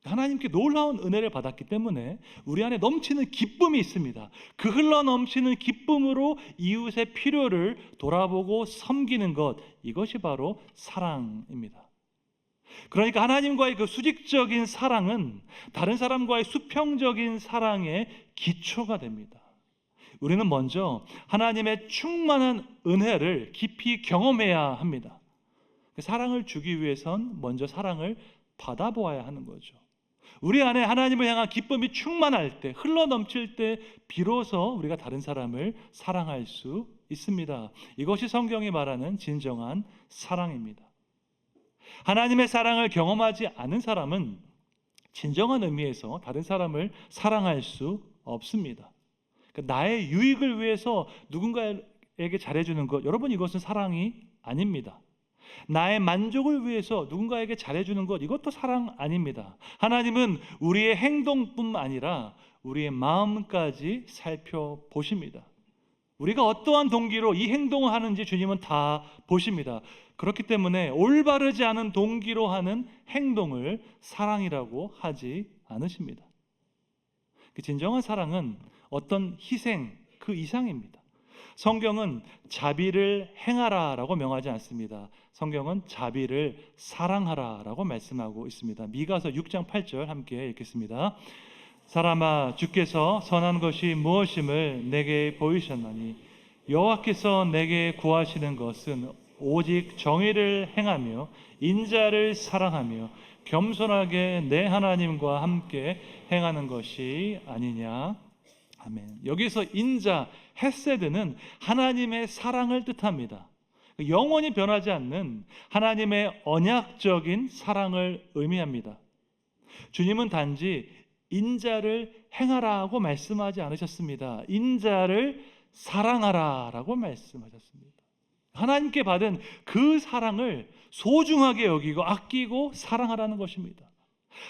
하나님께 놀라운 은혜를 받았기 때문에 우리 안에 넘치는 기쁨이 있습니다. 그 흘러 넘치는 기쁨으로 이웃의 필요를 돌아보고 섬기는 것, 이것이 바로 사랑입니다. 그러니까 하나님과의 그 수직적인 사랑은 다른 사람과의 수평적인 사랑의 기초가 됩니다. 우리는 먼저 하나님의 충만한 은혜를 깊이 경험해야 합니다. 사랑을 주기 위해선 먼저 사랑을 받아보아야 하는 거죠. 우리 안에 하나님을 향한 기쁨이 충만할 때, 흘러넘칠 때 비로소 우리가 다른 사람을 사랑할 수 있습니다. 이것이 성경이 말하는 진정한 사랑입니다. 하나님의 사랑을 경험하지 않은 사람은 진정한 의미에서 다른 사람을 사랑할 수 없습니다. 그러니까 나의 유익을 위해서 누군가에게 잘해주는 것, 여러분 이것은 사랑이 아닙니다. 나의 만족을 위해서 누군가에게 잘해주는 것, 이것도 사랑 아닙니다. 하나님은 우리의 행동뿐만 아니라 우리의 마음까지 살펴보십니다. 우리가 어떠한 동기로 이 행동을 하는지 주님은 다 보십니다. 그렇기 때문에 올바르지 않은 동기로 하는 행동을 사랑이라고 하지 않으십니다. 진정한 사랑은 어떤 희생 그 이상입니다. 성경은 자비를 행하라라고 명하지 않습니다. 성경은 자비를 사랑하라라고 말씀하고 있습니다. 미가서 6장 8절 함께 읽겠습니다. 사람아, 주께서 선한 것이 무엇임을 내게 보이셨나니 여호와께서 내게 구하시는 것은 오직 정의를 행하며 인자를 사랑하며 겸손하게 내 하나님과 함께 행하는 것이 아니냐. 아멘. 여기서 인자, 헤세드는 하나님의 사랑을 뜻합니다. 영원히 변하지 않는 하나님의 언약적인 사랑을 의미합니다. 주님은 단지 인자를 행하라고 말씀하지 않으셨습니다. 인자를 사랑하라라고 말씀하셨습니다. 하나님께 받은 그 사랑을 소중하게 여기고 아끼고 사랑하라는 것입니다.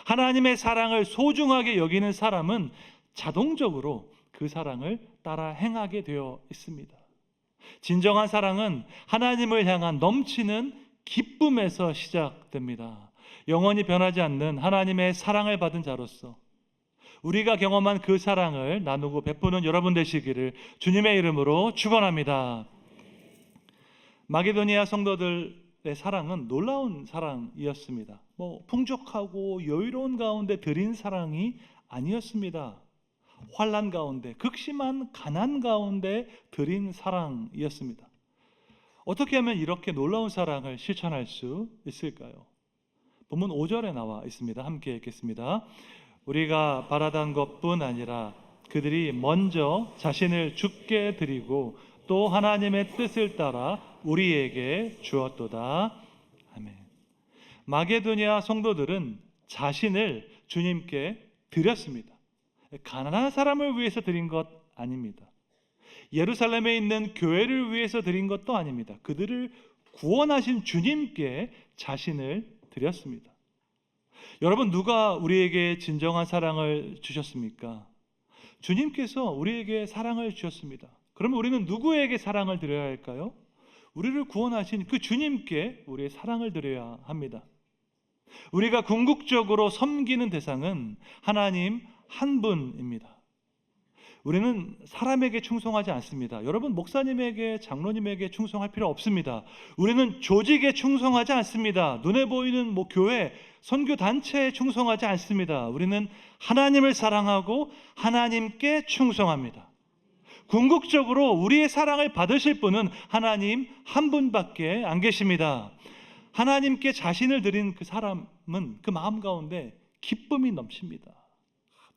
하나님의 사랑을 소중하게 여기는 사람은 자동적으로 그 사랑을 따라 행하게 되어 있습니다. 진정한 사랑은 하나님을 향한 넘치는 기쁨에서 시작됩니다. 영원히 변하지 않는 하나님의 사랑을 받은 자로서 우리가 경험한 그 사랑을 나누고 베푸는 여러분 되시기를 주님의 이름으로 축원합니다. 마게도니아 성도들의 사랑은 놀라운 사랑이었습니다. 풍족하고 여유로운 가운데 드린 사랑이 아니었습니다. 환난 가운데, 극심한 가난 가운데 드린 사랑이었습니다. 어떻게 하면 이렇게 놀라운 사랑을 실천할 수 있을까요? 본문 5절에 나와 있습니다. 함께 읽겠습니다. 우리가 바라던 것뿐 아니라 그들이 먼저 자신을 주께 드리고 또 하나님의 뜻을 따라 우리에게 주었도다. 아멘. 마게도니아 성도들은 자신을 주님께 드렸습니다. 가난한 사람을 위해서 드린 것 아닙니다. 예루살렘에 있는 교회를 위해서 드린 것도 아닙니다. 그들을 구원하신 주님께 자신을 드렸습니다. 여러분, 누가 우리에게 진정한 사랑을 주셨습니까? 주님께서 우리에게 사랑을 주셨습니다. 그러면 우리는 누구에게 사랑을 드려야 할까요? 우리를 구원하신 그 주님께 우리의 사랑을 드려야 합니다. 우리가 궁극적으로 섬기는 대상은 하나님 한 분입니다. 우리는 사람에게 충성하지 않습니다. 여러분, 목사님에게, 장로님에게 충성할 필요 없습니다. 우리는 조직에 충성하지 않습니다. 눈에 보이는 교회, 선교 단체에 충성하지 않습니다. 우리는 하나님을 사랑하고 하나님께 충성합니다. 궁극적으로 우리의 사랑을 받으실 분은 하나님 한 분밖에 안 계십니다. 하나님께 자신을 드린 그 사람은 그 마음 가운데 기쁨이 넘칩니다.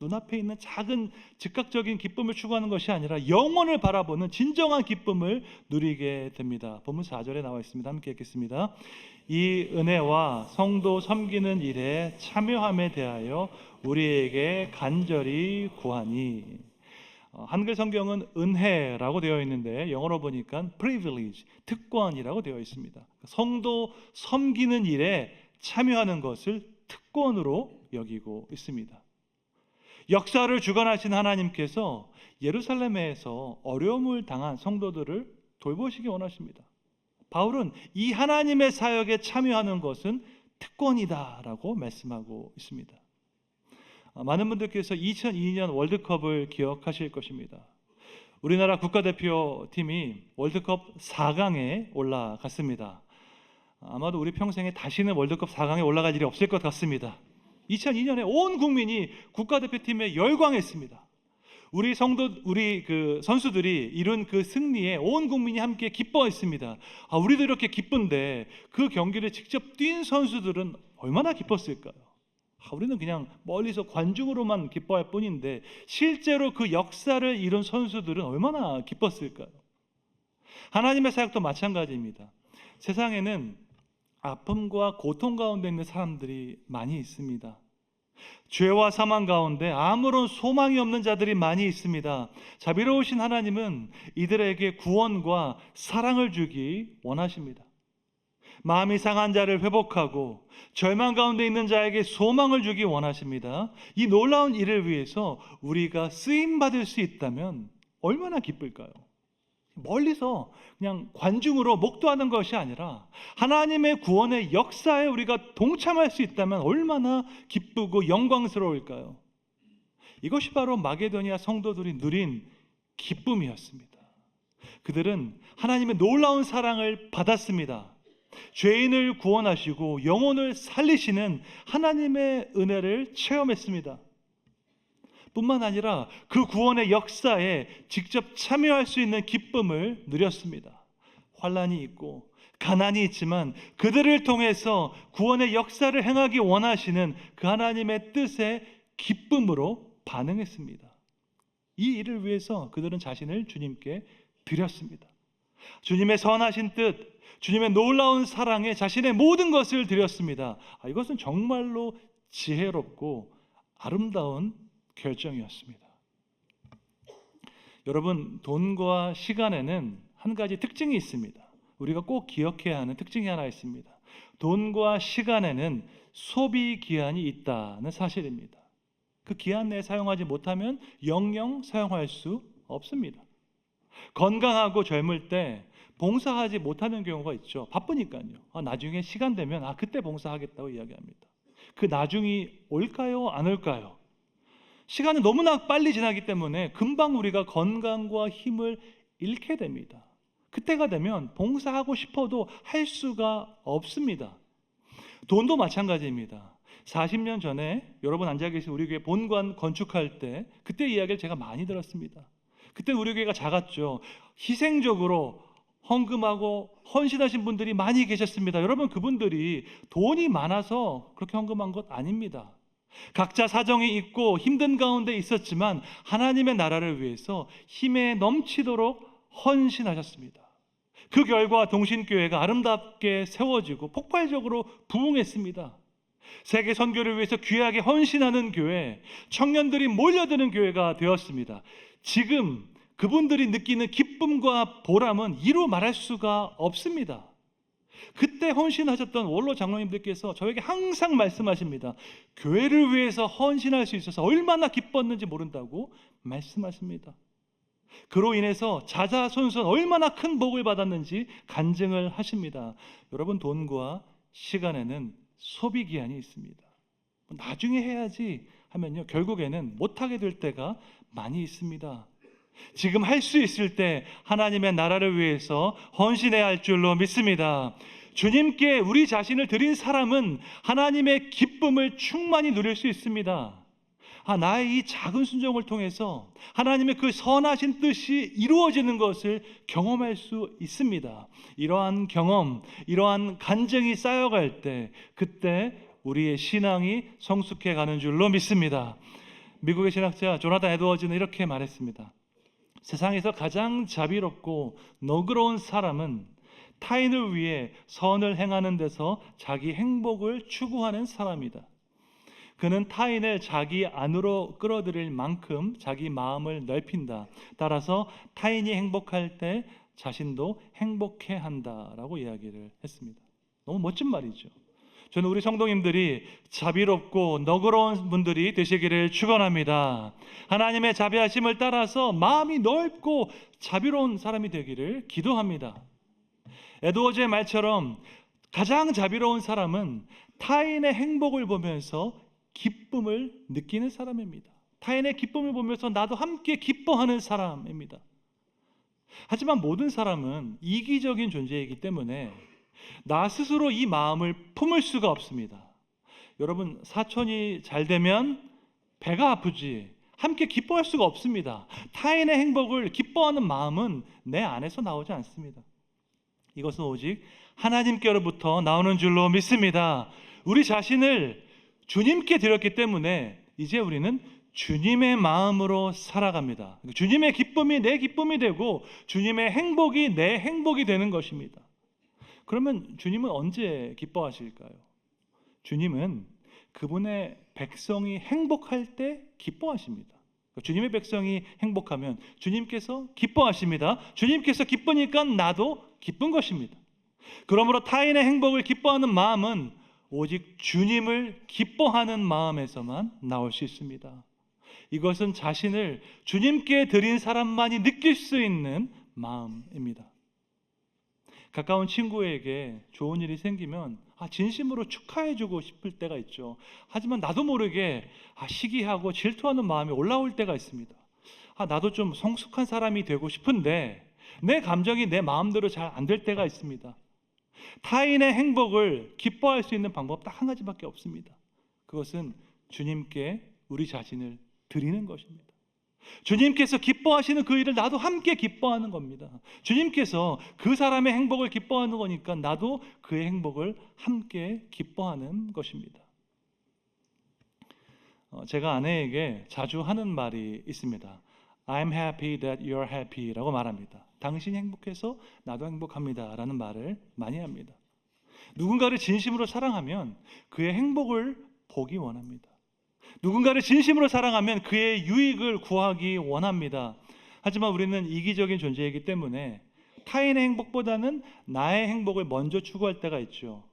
눈앞에 있는 작은 즉각적인 기쁨을 추구하는 것이 아니라 영혼을 바라보는 진정한 기쁨을 누리게 됩니다. 본문 4절에 나와 있습니다. 함께 읽겠습니다. 이 은혜와 성도 섬기는 일에 참여함에 대하여 우리에게 간절히 구하니. 한글 성경은 은혜라고 되어 있는데 영어로 보니까 privilege, 특권이라고 되어 있습니다. 성도 섬기는 일에 참여하는 것을 특권으로 여기고 있습니다. 역사를 주관하신 하나님께서 예루살렘에서 어려움을 당한 성도들을 돌보시기 원하십니다. 바울은 이 하나님의 사역에 참여하는 것은 특권이다라고 말씀하고 있습니다. 많은 분들께서 2002년 월드컵을 기억하실 것입니다. 우리나라 국가대표팀이 월드컵 4강에 올라갔습니다. 아마도 우리 평생에 다시는 월드컵 4강에 올라갈 일이 없을 것 같습니다. 2002년에 온 국민이 국가대표팀에 열광했습니다. 우리 선수들이 이룬 그 승리에 온 국민이 함께 기뻐했습니다. 우리도 이렇게 기쁜데 그 경기를 직접 뛴 선수들은 얼마나 기뻤을까요? 우리는 그냥 멀리서 관중으로만 기뻐할 뿐인데 실제로 그 역사를 이룬 선수들은 얼마나 기뻤을까요? 하나님의 사역도 마찬가지입니다. 세상에는 아픔과 고통 가운데 있는 사람들이 많이 있습니다. 죄와 사망 가운데 아무런 소망이 없는 자들이 많이 있습니다. 자비로우신 하나님은 이들에게 구원과 사랑을 주기 원하십니다. 마음이 상한 자를 회복하고 절망 가운데 있는 자에게 소망을 주기 원하십니다. 이 놀라운 일을 위해서 우리가 쓰임받을 수 있다면 얼마나 기쁠까요? 멀리서 그냥 관중으로 목도하는 것이 아니라 하나님의 구원의 역사에 우리가 동참할 수 있다면 얼마나 기쁘고 영광스러울까요? 이것이 바로 마게도니아 성도들이 누린 기쁨이었습니다. 그들은 하나님의 놀라운 사랑을 받았습니다. 죄인을 구원하시고 영혼을 살리시는 하나님의 은혜를 체험했습니다. 뿐만 아니라 그 구원의 역사에 직접 참여할 수 있는 기쁨을 누렸습니다. 환난이 있고 가난이 있지만 그들을 통해서 구원의 역사를 행하기 원하시는 그 하나님의 뜻에 기쁨으로 반응했습니다. 이 일을 위해서 그들은 자신을 주님께 드렸습니다. 주님의 선하신 뜻, 주님의 놀라운 사랑에 자신의 모든 것을 드렸습니다. 이것은 정말로 지혜롭고 아름다운 결정이었습니다. 여러분, 돈과 시간에는 한 가지 특징이 있습니다. 우리가 꼭 기억해야 하는 특징이 하나 있습니다. 돈과 시간에는 소비 기한이 있다는 사실입니다. 그 기한 내에 사용하지 못하면 영영 사용할 수 없습니다. 건강하고 젊을 때 봉사하지 못하는 경우가 있죠. 바쁘니까요. 나중에 시간 되면 그때 봉사하겠다고 이야기합니다. 그 나중이 올까요? 안 올까요? 시간은 너무나 빨리 지나기 때문에 금방 우리가 건강과 힘을 잃게 됩니다. 그때가 되면 봉사하고 싶어도 할 수가 없습니다. 돈도 마찬가지입니다. 40년 전에 여러분 앉아 계신 우리 교회 본관 건축할 때 그때 이야기를 제가 많이 들었습니다. 그때 우리 교회가 작았죠. 희생적으로 헌금하고 헌신하신 분들이 많이 계셨습니다. 여러분, 그분들이 돈이 많아서 그렇게 헌금한 것 아닙니다. 각자 사정이 있고 힘든 가운데 있었지만 하나님의 나라를 위해서 힘에 넘치도록 헌신하셨습니다. 그 결과 동신교회가 아름답게 세워지고 폭발적으로 부흥했습니다. 세계 선교를 위해서 귀하게 헌신하는 교회, 청년들이 몰려드는 교회가 되었습니다. 지금 그분들이 느끼는 기쁨과 보람은 이루 말할 수가 없습니다. 그때 헌신하셨던 원로 장로님들께서 저에게 항상 말씀하십니다. 교회를 위해서 헌신할 수 있어서 얼마나 기뻤는지 모른다고 말씀하십니다. 그로 인해서 자자손손 얼마나 큰 복을 받았는지 간증을 하십니다. 여러분, 돈과 시간에는 소비 기한이 있습니다. 나중에 해야지 하면요, 결국에는 못하게 될 때가 많이 있습니다. 지금 할 수 있을 때 하나님의 나라를 위해서 헌신해야 할 줄로 믿습니다. 주님께 우리 자신을 드린 사람은 하나님의 기쁨을 충만히 누릴 수 있습니다. 나의 이 작은 순종을 통해서 하나님의 그 선하신 뜻이 이루어지는 것을 경험할 수 있습니다. 이러한 경험, 이러한 간증이 쌓여갈 때 그때 우리의 신앙이 성숙해 가는 줄로 믿습니다. 미국의 신학자 조나단 에드워즈는 이렇게 말했습니다. 세상에서 가장 자비롭고 너그러운 사람은 타인을 위해 선을 행하는 데서 자기 행복을 추구하는 사람이다. 그는 타인을 자기 안으로 끌어들일 만큼 자기 마음을 넓힌다. 따라서 타인이 행복할 때 자신도 행복해 한다라고 이야기를 했습니다. 너무 멋진 말이죠. 저는 우리 성도님들이 자비롭고 너그러운 분들이 되시기를 축원합니다. 하나님의 자비하심을 따라서 마음이 넓고 자비로운 사람이 되기를 기도합니다. 에드워즈의 말처럼 가장 자비로운 사람은 타인의 행복을 보면서 기쁨을 느끼는 사람입니다. 타인의 기쁨을 보면서 나도 함께 기뻐하는 사람입니다. 하지만 모든 사람은 이기적인 존재이기 때문에 나 스스로 이 마음을 품을 수가 없습니다. 여러분, 사촌이 잘 되면 배가 아프지 함께 기뻐할 수가 없습니다. 타인의 행복을 기뻐하는 마음은 내 안에서 나오지 않습니다. 이것은 오직 하나님께로부터 나오는 줄로 믿습니다. 우리 자신을 주님께 드렸기 때문에 이제 우리는 주님의 마음으로 살아갑니다. 주님의 기쁨이 내 기쁨이 되고 주님의 행복이 내 행복이 되는 것입니다. 그러면 주님은 언제 기뻐하실까요? 주님은 그분의 백성이 행복할 때 기뻐하십니다. 주님의 백성이 행복하면 주님께서 기뻐하십니다. 주님께서 기쁘니까 나도 기쁜 것입니다. 그러므로 타인의 행복을 기뻐하는 마음은 오직 주님을 기뻐하는 마음에서만 나올 수 있습니다. 이것은 자신을 주님께 드린 사람만이 느낄 수 있는 마음입니다. 가까운 친구에게 좋은 일이 생기면 진심으로 축하해주고 싶을 때가 있죠. 하지만 나도 모르게 시기하고 질투하는 마음이 올라올 때가 있습니다. 나도 좀 성숙한 사람이 되고 싶은데 내 감정이 내 마음대로 잘 안 될 때가 있습니다. 타인의 행복을 기뻐할 수 있는 방법 딱 한 가지밖에 없습니다. 그것은 주님께 우리 자신을 드리는 것입니다. 주님께서 기뻐하시는 그 일을 나도 함께 기뻐하는 겁니다. 주님께서 그 사람의 행복을 기뻐하는 거니까 나도 그의 행복을 함께 기뻐하는 것입니다. 제가 아내에게 자주 하는 말이 있습니다. I'm happy that you're happy 라고 말합니다. 당신이 행복해서 나도 행복합니다 라는 말을 많이 합니다. 누군가를 진심으로 사랑하면 그의 행복을 보기 원합니다. 누군가를 진심으로 사랑하면 그의 유익을 구하기 원합니다. 하지만 우리는 이기적인 존재이기 때문에 타인의 행복보다는 나의 행복을 먼저 추구할 때가 있죠.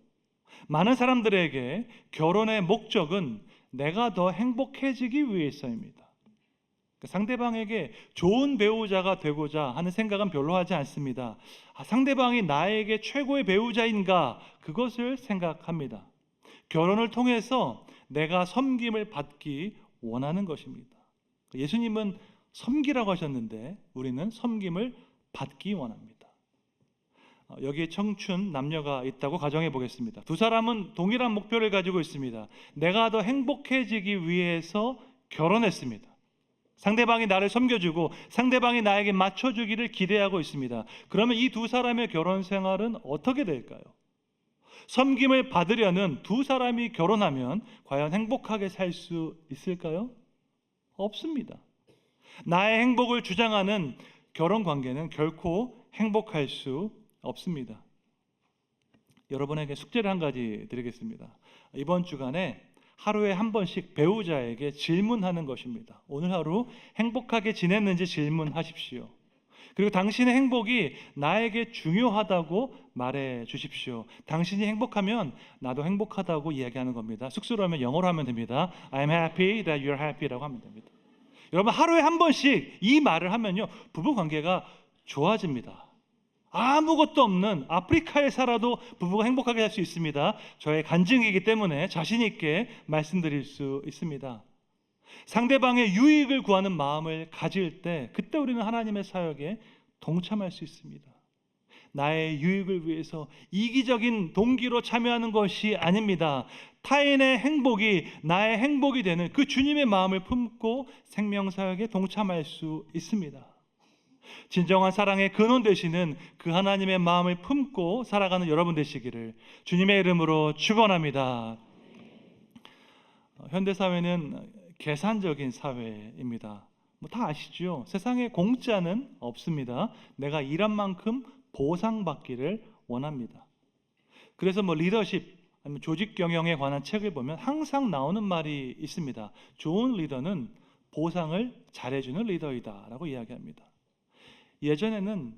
많은 사람들에게 결혼의 목적은 내가 더 행복해지기 위해서입니다. 상대방에게 좋은 배우자가 되고자 하는 생각은 별로 하지 않습니다. 상대방이 나에게 최고의 배우자인가, 그것을 생각합니다. 결혼을 통해서 내가 섬김을 받기 원하는 것입니다. 예수님은 섬기라고 하셨는데 우리는 섬김을 받기 원합니다. 여기에 청춘 남녀가 있다고 가정해 보겠습니다. 두 사람은 동일한 목표를 가지고 있습니다. 내가 더 행복해지기 위해서 결혼했습니다. 상대방이 나를 섬겨주고 상대방이 나에게 맞춰주기를 기대하고 있습니다. 그러면 이 두 사람의 결혼 생활은 어떻게 될까요? 섬김을 받으려는 두 사람이 결혼하면 과연 행복하게 살 수 있을까요? 없습니다. 나의 행복을 주장하는 결혼 관계는 결코 행복할 수 없습니다. 여러분에게 숙제를 한 가지 드리겠습니다. 이번 주간에 하루에 한 번씩 배우자에게 질문하는 것입니다. 오늘 하루 행복하게 지냈는지 질문하십시오. 그리고 당신의 행복이 나에게 중요하다고 말해 주십시오. 당신이 행복하면 나도 행복하다고 이야기하는 겁니다. 쑥스러우면 영어로 하면 됩니다. I'm happy that you're happy라고 하면 됩니다. 여러분, 하루에 한 번씩 이 말을 하면요, 부부 관계가 좋아집니다. 아무것도 없는 아프리카에 살아도 부부가 행복하게 살 수 있습니다. 저의 간증이기 때문에 자신 있게 말씀드릴 수 있습니다. 상대방의 유익을 구하는 마음을 가질 때 그때 우리는 하나님의 사역에 동참할 수 있습니다. 나의 유익을 위해서 이기적인 동기로 참여하는 것이 아닙니다. 타인의 행복이 나의 행복이 되는 그 주님의 마음을 품고 생명사역에 동참할 수 있습니다. 진정한 사랑의 근원 되시는 그 하나님의 마음을 품고 살아가는 여러분 되시기를 주님의 이름으로 축원합니다. 현대사회는 계산적인 사회입니다. 다 아시죠? 세상에 공짜는 없습니다. 내가 일한 만큼 보상받기를 원합니다. 그래서 리더십 아니면 조직 경영에 관한 책을 보면 항상 나오는 말이 있습니다. 좋은 리더는 보상을 잘해주는 리더이다라고 이야기합니다. 예전에는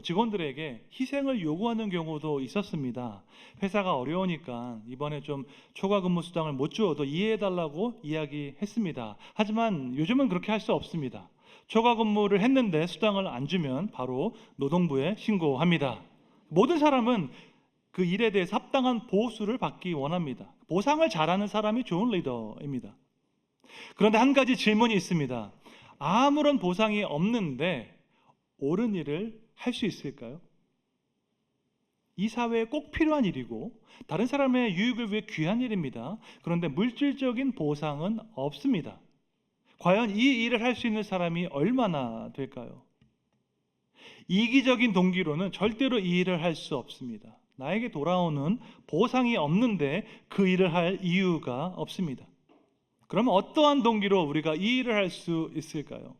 직원들에게 희생을 요구하는 경우도 있었습니다. 회사가 어려우니까 이번에 좀 초과 근무 수당을 못 주어도 이해해달라고 이야기했습니다. 하지만 요즘은 그렇게 할 수 없습니다. 초과 근무를 했는데 수당을 안 주면 바로 노동부에 신고합니다. 모든 사람은 그 일에 대해서 합당한 보수를 받기 원합니다. 보상을 잘하는 사람이 좋은 리더입니다. 그런데 한 가지 질문이 있습니다. 아무런 보상이 없는데 옳은 일을 할 수 있을까요? 이 사회에 꼭 필요한 일이고 다른 사람의 유익을 위해 귀한 일입니다. 그런데 물질적인 보상은 없습니다. 과연 이 일을 할 수 있는 사람이 얼마나 될까요? 이기적인 동기로는 절대로 이 일을 할 수 없습니다. 나에게 돌아오는 보상이 없는데 그 일을 할 이유가 없습니다. 그러면 어떠한 동기로 우리가 이 일을 할 수 있을까요?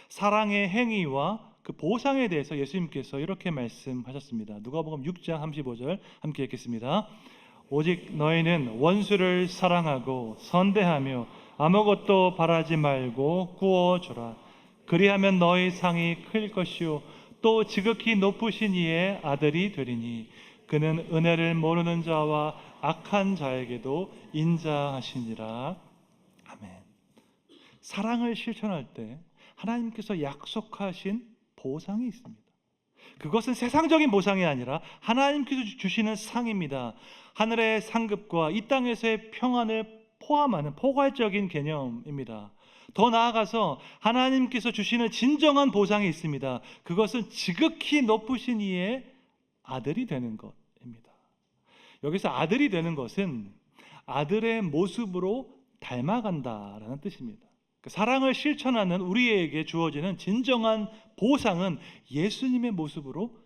사랑의 행위와 그 보상에 대해서 예수님께서 이렇게 말씀하셨습니다. 누가복음 6장 35절 함께 읽겠습니다. 오직 너희는 원수를 사랑하고 선대하며 아무것도 바라지 말고 구워주라. 그리하면 너희 상이 클 것이요 또 지극히 높으신 이의 아들이 되리니 그는 은혜를 모르는 자와 악한 자에게도 인자하시니라. 아멘. 사랑을 실천할 때 하나님께서 약속하신 보상이 있습니다. 그것은 세상적인 보상이 아니라 하나님께서 주시는 상입니다. 하늘의 상급과 이 땅에서의 평안을 포함하는 포괄적인 개념입니다. 더 나아가서 하나님께서 주시는 진정한 보상이 있습니다. 그것은 지극히 높으신 이의 아들이 되는 것입니다. 여기서 아들이 되는 것은 아들의 모습으로 닮아간다라는 뜻입니다. 사랑을 실천하는 우리에게 주어지는 진정한 보상은 예수님의 모습으로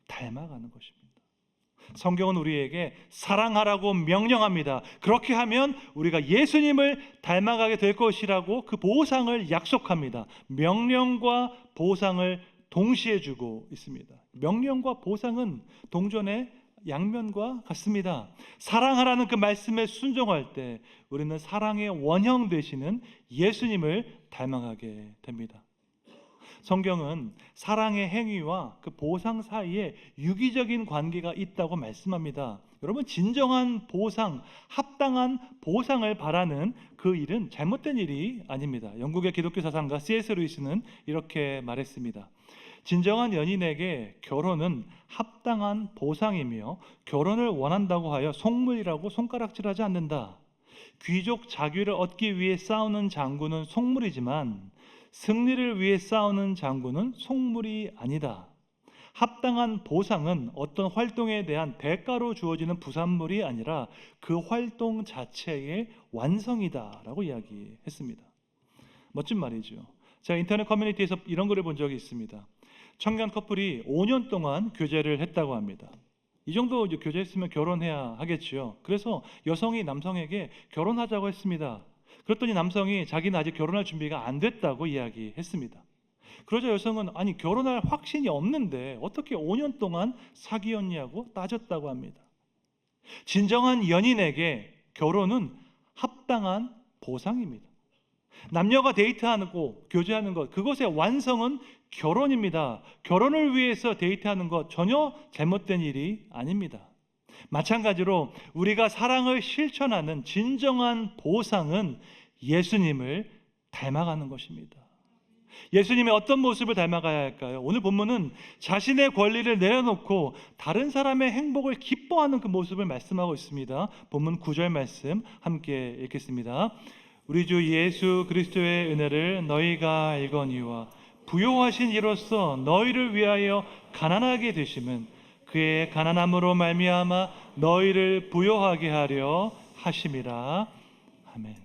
닮아가는 것입니다. 성경은 우리에게 사랑하라고 명령합니다. 그렇게 하면 우리가 예수님을 닮아가게 될 것이라고 그 보상을 약속합니다. 명령과 보상을 동시에 주고 있습니다. 명령과 보상은 동전의 양면과 같습니다. 사랑하라는 그 말씀에 순종할 때 우리는 사랑의 원형 되시는 예수님을 닮아가게 됩니다. 성경은 사랑의 행위와 그 보상 사이에 유기적인 관계가 있다고 말씀합니다. 여러분, 진정한 보상, 합당한 보상을 바라는 그 일은 잘못된 일이 아닙니다. 영국의 기독교 사상가 C.S. 루이스는 이렇게 말했습니다. 진정한 연인에게 결혼은 합당한 보상이며 결혼을 원한다고 하여 속물이라고 손가락질하지 않는다. 귀족 자귀를 얻기 위해 싸우는 장군은 속물이지만 승리를 위해 싸우는 장군은 속물이 아니다. 합당한 보상은 어떤 활동에 대한 대가로 주어지는 부산물이 아니라 그 활동 자체의 완성이다라고 이야기했습니다. 멋진 말이죠. 제가 인터넷 커뮤니티에서 이런 글을 본 적이 있습니다. 청년 커플이 5년 동안 교제를 했다고 합니다. 이 정도 이제 교제했으면 결혼해야 하겠지요. 그래서 여성이 남성에게 결혼하자고 했습니다. 그랬더니 남성이 자기는 아직 결혼할 준비가 안 됐다고 이야기했습니다. 그러자 여성은 아니 결혼할 확신이 없는데 어떻게 5년 동안 사귀었냐고 따졌다고 합니다. 진정한 연인에게 결혼은 합당한 보상입니다. 남녀가 데이트하고 교제하는 것, 그것의 완성은 결혼입니다. 결혼을 위해서 데이트하는 것 전혀 잘못된 일이 아닙니다. 마찬가지로 우리가 사랑을 실천하는 진정한 보상은 예수님을 닮아가는 것입니다. 예수님의 어떤 모습을 닮아가야 할까요? 오늘 본문은 자신의 권리를 내려놓고 다른 사람의 행복을 기뻐하는 그 모습을 말씀하고 있습니다. 본문 9절 말씀 함께 읽겠습니다. 우리 주 예수 그리스도의 은혜를 너희가 알거니와 부요하신 이로써 너희를 위하여 가난하게 되심은 그의 가난함으로 말미암아 너희를 부요하게 하려 하심이라. 아멘.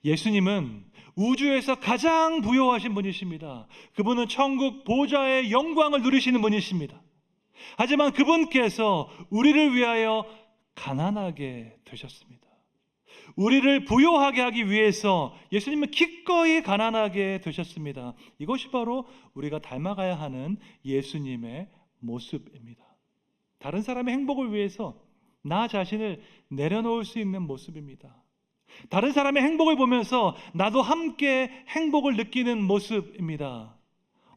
예수님은 우주에서 가장 부요하신 분이십니다. 그분은 천국 보좌의 영광을 누리시는 분이십니다. 하지만 그분께서 우리를 위하여 가난하게 되셨습니다. 우리를 부요하게 하기 위해서 예수님은 기꺼이 가난하게 되셨습니다. 이것이 바로 우리가 닮아가야 하는 예수님의 모습입니다. 다른 사람의 행복을 위해서 나 자신을 내려놓을 수 있는 모습입니다. 다른 사람의 행복을 보면서 나도 함께 행복을 느끼는 모습입니다.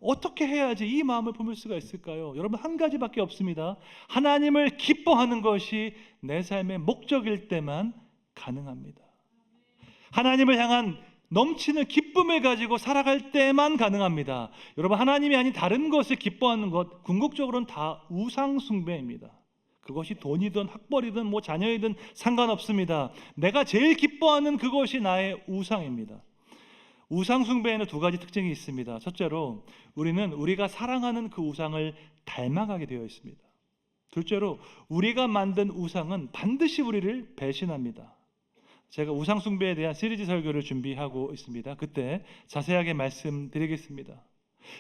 어떻게 해야지 이 마음을 품을 수가 있을까요? 여러분, 한 가지밖에 없습니다. 하나님을 기뻐하는 것이 내 삶의 목적일 때만 가능합니다. 하나님을 향한 넘치는 기쁨을 가지고 살아갈 때만 가능합니다. 여러분, 하나님이 아닌 다른 것을 기뻐하는 것, 궁극적으로는 다 우상 숭배입니다. 그것이 돈이든 학벌이든 뭐 자녀이든 상관없습니다. 내가 제일 기뻐하는 그것이 나의 우상입니다. 우상 숭배에는 두 가지 특징이 있습니다. 첫째로 우리는 우리가 사랑하는 그 우상을 닮아가게 되어 있습니다. 둘째로 우리가 만든 우상은 반드시 우리를 배신합니다. 제가 우상 숭배에 대한 시리즈 설교를 준비하고 있습니다. 그때 자세하게 말씀드리겠습니다.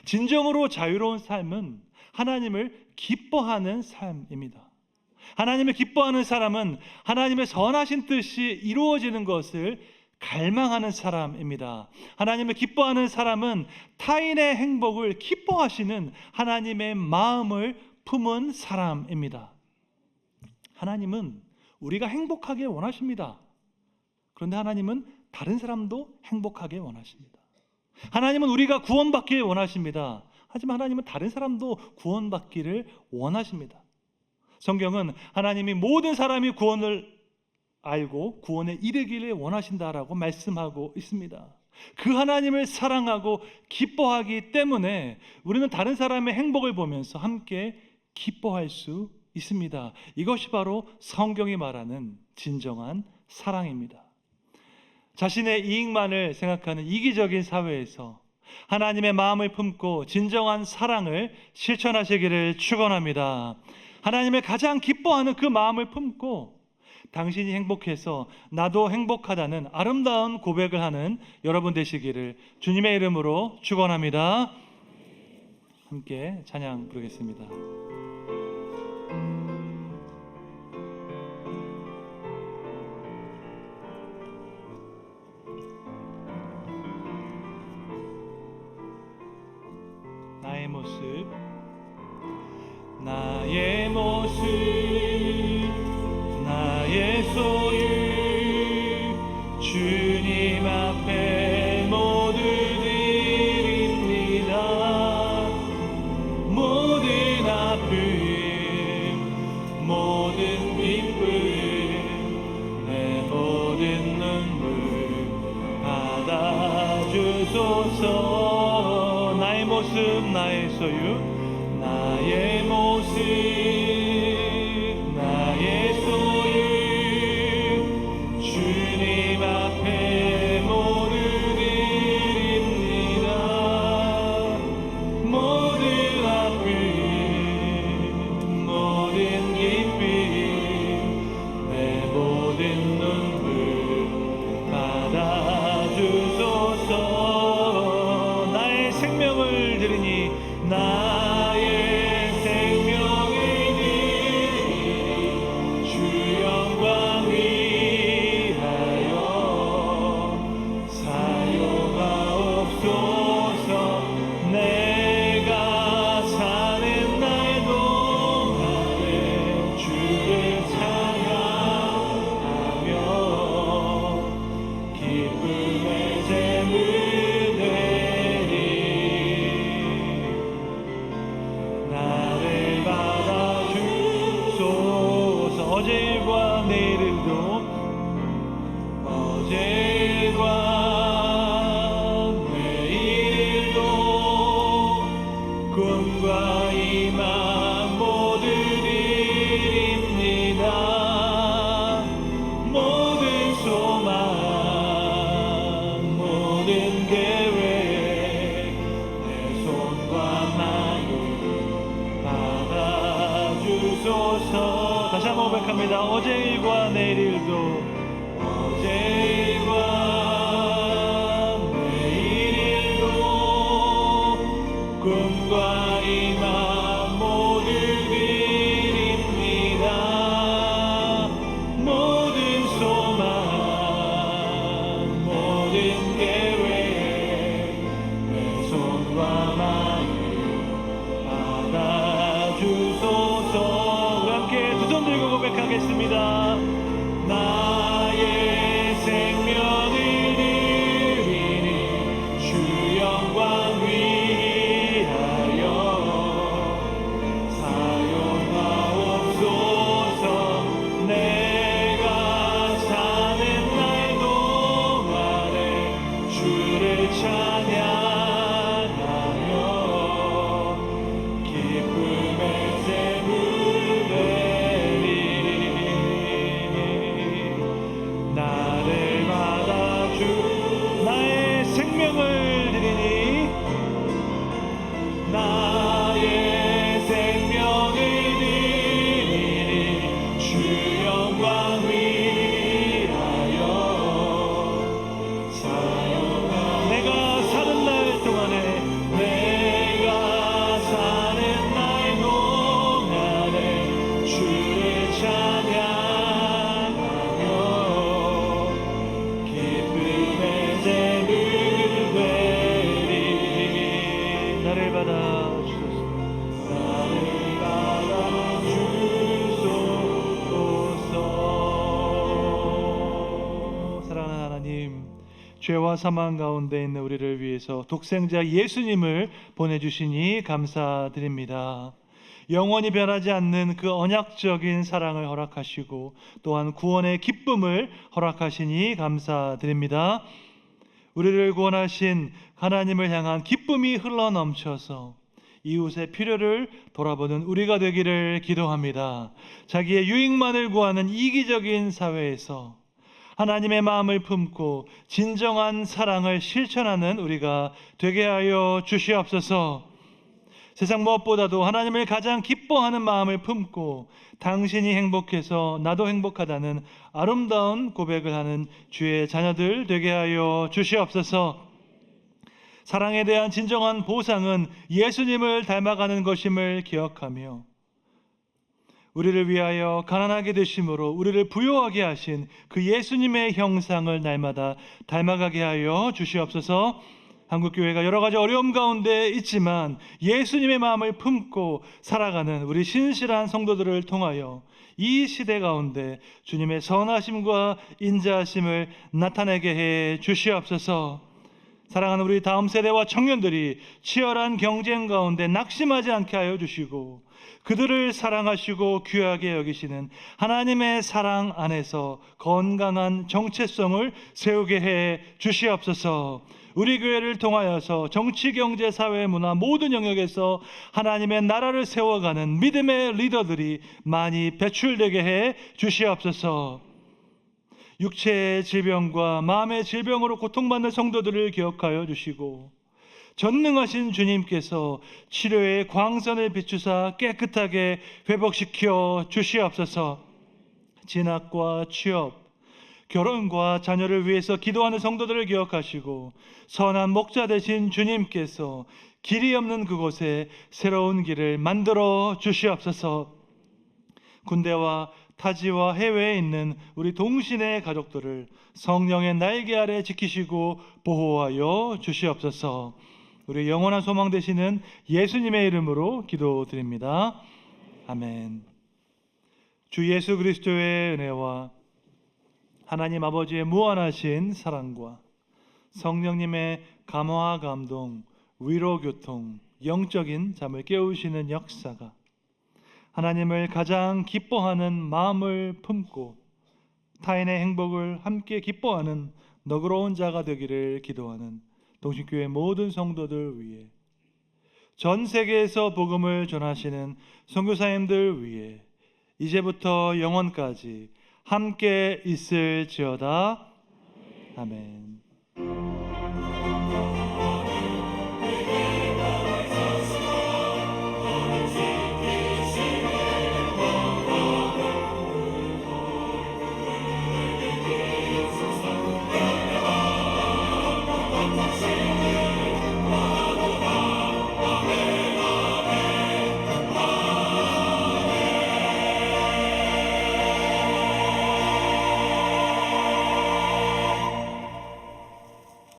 진정으로 자유로운 삶은 하나님을 기뻐하는 삶입니다. 하나님을 기뻐하는 사람은 하나님의 선하신 뜻이 이루어지는 것을 갈망하는 사람입니다. 하나님을 기뻐하는 사람은 타인의 행복을 기뻐하시는 하나님의 마음을 품은 사람입니다. 하나님은 우리가 행복하게 원하십니다. 그런데 하나님은 다른 사람도 행복하게 원하십니다. 하나님은 우리가 구원받기를 원하십니다. 하지만 하나님은 다른 사람도 구원받기를 원하십니다. 성경은 하나님이 모든 사람이 구원을 알고 구원에 이르기를 원하신다라고 말씀하고 있습니다. 그 하나님을 사랑하고 기뻐하기 때문에 우리는 다른 사람의 행복을 보면서 함께 기뻐할 수 있습니다. 이것이 바로 성경이 말하는 진정한 사랑입니다. 자신의 이익만을 생각하는 이기적인 사회에서 하나님의 마음을 품고 진정한 사랑을 실천하시기를 축원합니다. 하나님을 가장 기뻐하는 그 마음을 품고 당신이 행복해서 나도 행복하다는 아름다운 고백을 하는 여러분 되시기를 주님의 이름으로 축원합니다. 함께 찬양 부르겠습니다. 나의 모습, 나의 모습, 나의 소유, 주님 앞에 모두 드립니다. 주소서. 나의 모습 나의 소유, 나의 모습 나의 소유, 주님 앞에 모두 드립니다. 모든 아픔 모든 기쁨 내 모든 눈물 받아주소서. 나의 생명을 드리니 나의 생명을 드리니 주 영광 위하여 사용하옵소서. 내가 사는 날 동안에 주를 찬양하며 기쁨의 샘을 내리 나를 받아주소서. 어제 일과 내일 일도 어제 일과 내일 일도 꿈과 희망 모두 드립니다. 모든 소망 모든 계획 내 손과 마음 받아주소서. 다시 한번 고백합니다. 어제 일과 내일 일도 어제 일과 내일 일도 꿈과 희망 모두 드립니다. 모든 소망 모든 계획 내 손과 마음 받아주소서. 우리 함께 두 손 들고 고백하겠습니다. 나의 생명을 드리니 주 영광 위하여 사용하옵소서. 내가 사는 날 동안에 주를 찬양하며 기쁨의 샘을 내리 나를 받아주 나의 생명을 드리니 나의 생명을 드리니 주 영광 위하여 사용하옵소서. 내가 사는 날 동안에 내가 사는 날 동안에 주를 찬양하며 기쁨의 샘을 내리 나를 받아주소서. 나를 받아주소서. 사랑하는 하나님, 죄와 사망 가운데 있는 우리를 위해서 독생자 예수님을 보내주시니 감사드립니다. 영원히 변하지 않는 그 언약적인 사랑을 허락하시고 또한 구원의 기쁨을 허락하시니 감사드립니다. 우리를 구원하신 하나님을 향한 기쁨이 흘러넘쳐서 이웃의 필요를 돌아보는 우리가 되기를 기도합니다. 자기의 유익만을 구하는 이기적인 사회에서 하나님의 마음을 품고 진정한 사랑을 실천하는 우리가 되게 하여 주시옵소서. 세상 무엇보다도 하나님을 가장 기뻐하는 마음을 품고 당신이 행복해서 나도 행복하다는 아름다운 고백을 하는 주의 자녀들 되게 하여 주시옵소서. 사랑에 대한 진정한 보상은 예수님을 닮아가는 것임을 기억하며 우리를 위하여 가난하게 되심으로 우리를 부요하게 하신 그 예수님의 형상을 날마다 닮아가게 하여 주시옵소서. 한국교회가 여러 가지 어려움 가운데 있지만 예수님의 마음을 품고 살아가는 우리 신실한 성도들을 통하여 이 시대 가운데 주님의 선하심과 인자하심을 나타내게 해 주시옵소서. 사랑하는 우리 다음 세대와 청년들이 치열한 경쟁 가운데 낙심하지 않게 하여 주시고 그들을 사랑하시고 귀하게 여기시는 하나님의 사랑 안에서 건강한 정체성을 세우게 해 주시옵소서. 우리 교회를 통하여서 정치, 경제, 사회, 문화 모든 영역에서 하나님의 나라를 세워가는 믿음의 리더들이 많이 배출되게 해 주시옵소서. 육체의 질병과 마음의 질병으로 고통받는 성도들을 기억하여 주시고, 전능하신 주님께서 치료의 광선을 비추사 깨끗하게 회복시켜 주시옵소서. 진학과 취업, 결혼과 자녀를 위해서 기도하는 성도들을 기억하시고, 선한 목자 되신 주님께서 길이 없는 그곳에 새로운 길을 만들어 주시옵소서. 군대와 타지와 해외에 있는 우리 동신의 가족들을 성령의 날개 아래 지키시고 보호하여 주시옵소서. 우리 영원한 소망 되시는 예수님의 이름으로 기도드립니다. 아멘. 주 예수 그리스도의 은혜와 하나님 아버지의 무한하신 사랑과 성령님의 감화 감동, 위로 교통, 영적인 잠을 깨우시는 역사가 하나님을 가장 기뻐하는 마음을 품고 타인의 행복을 함께 기뻐하는 너그러운 자가 되기를 기도하는 동신교회 모든 성도들 위해, 전 세계에서 복음을 전하시는 선교사님들 위해 이제부터 영원까지 함께 있을지어다. 아멘. 주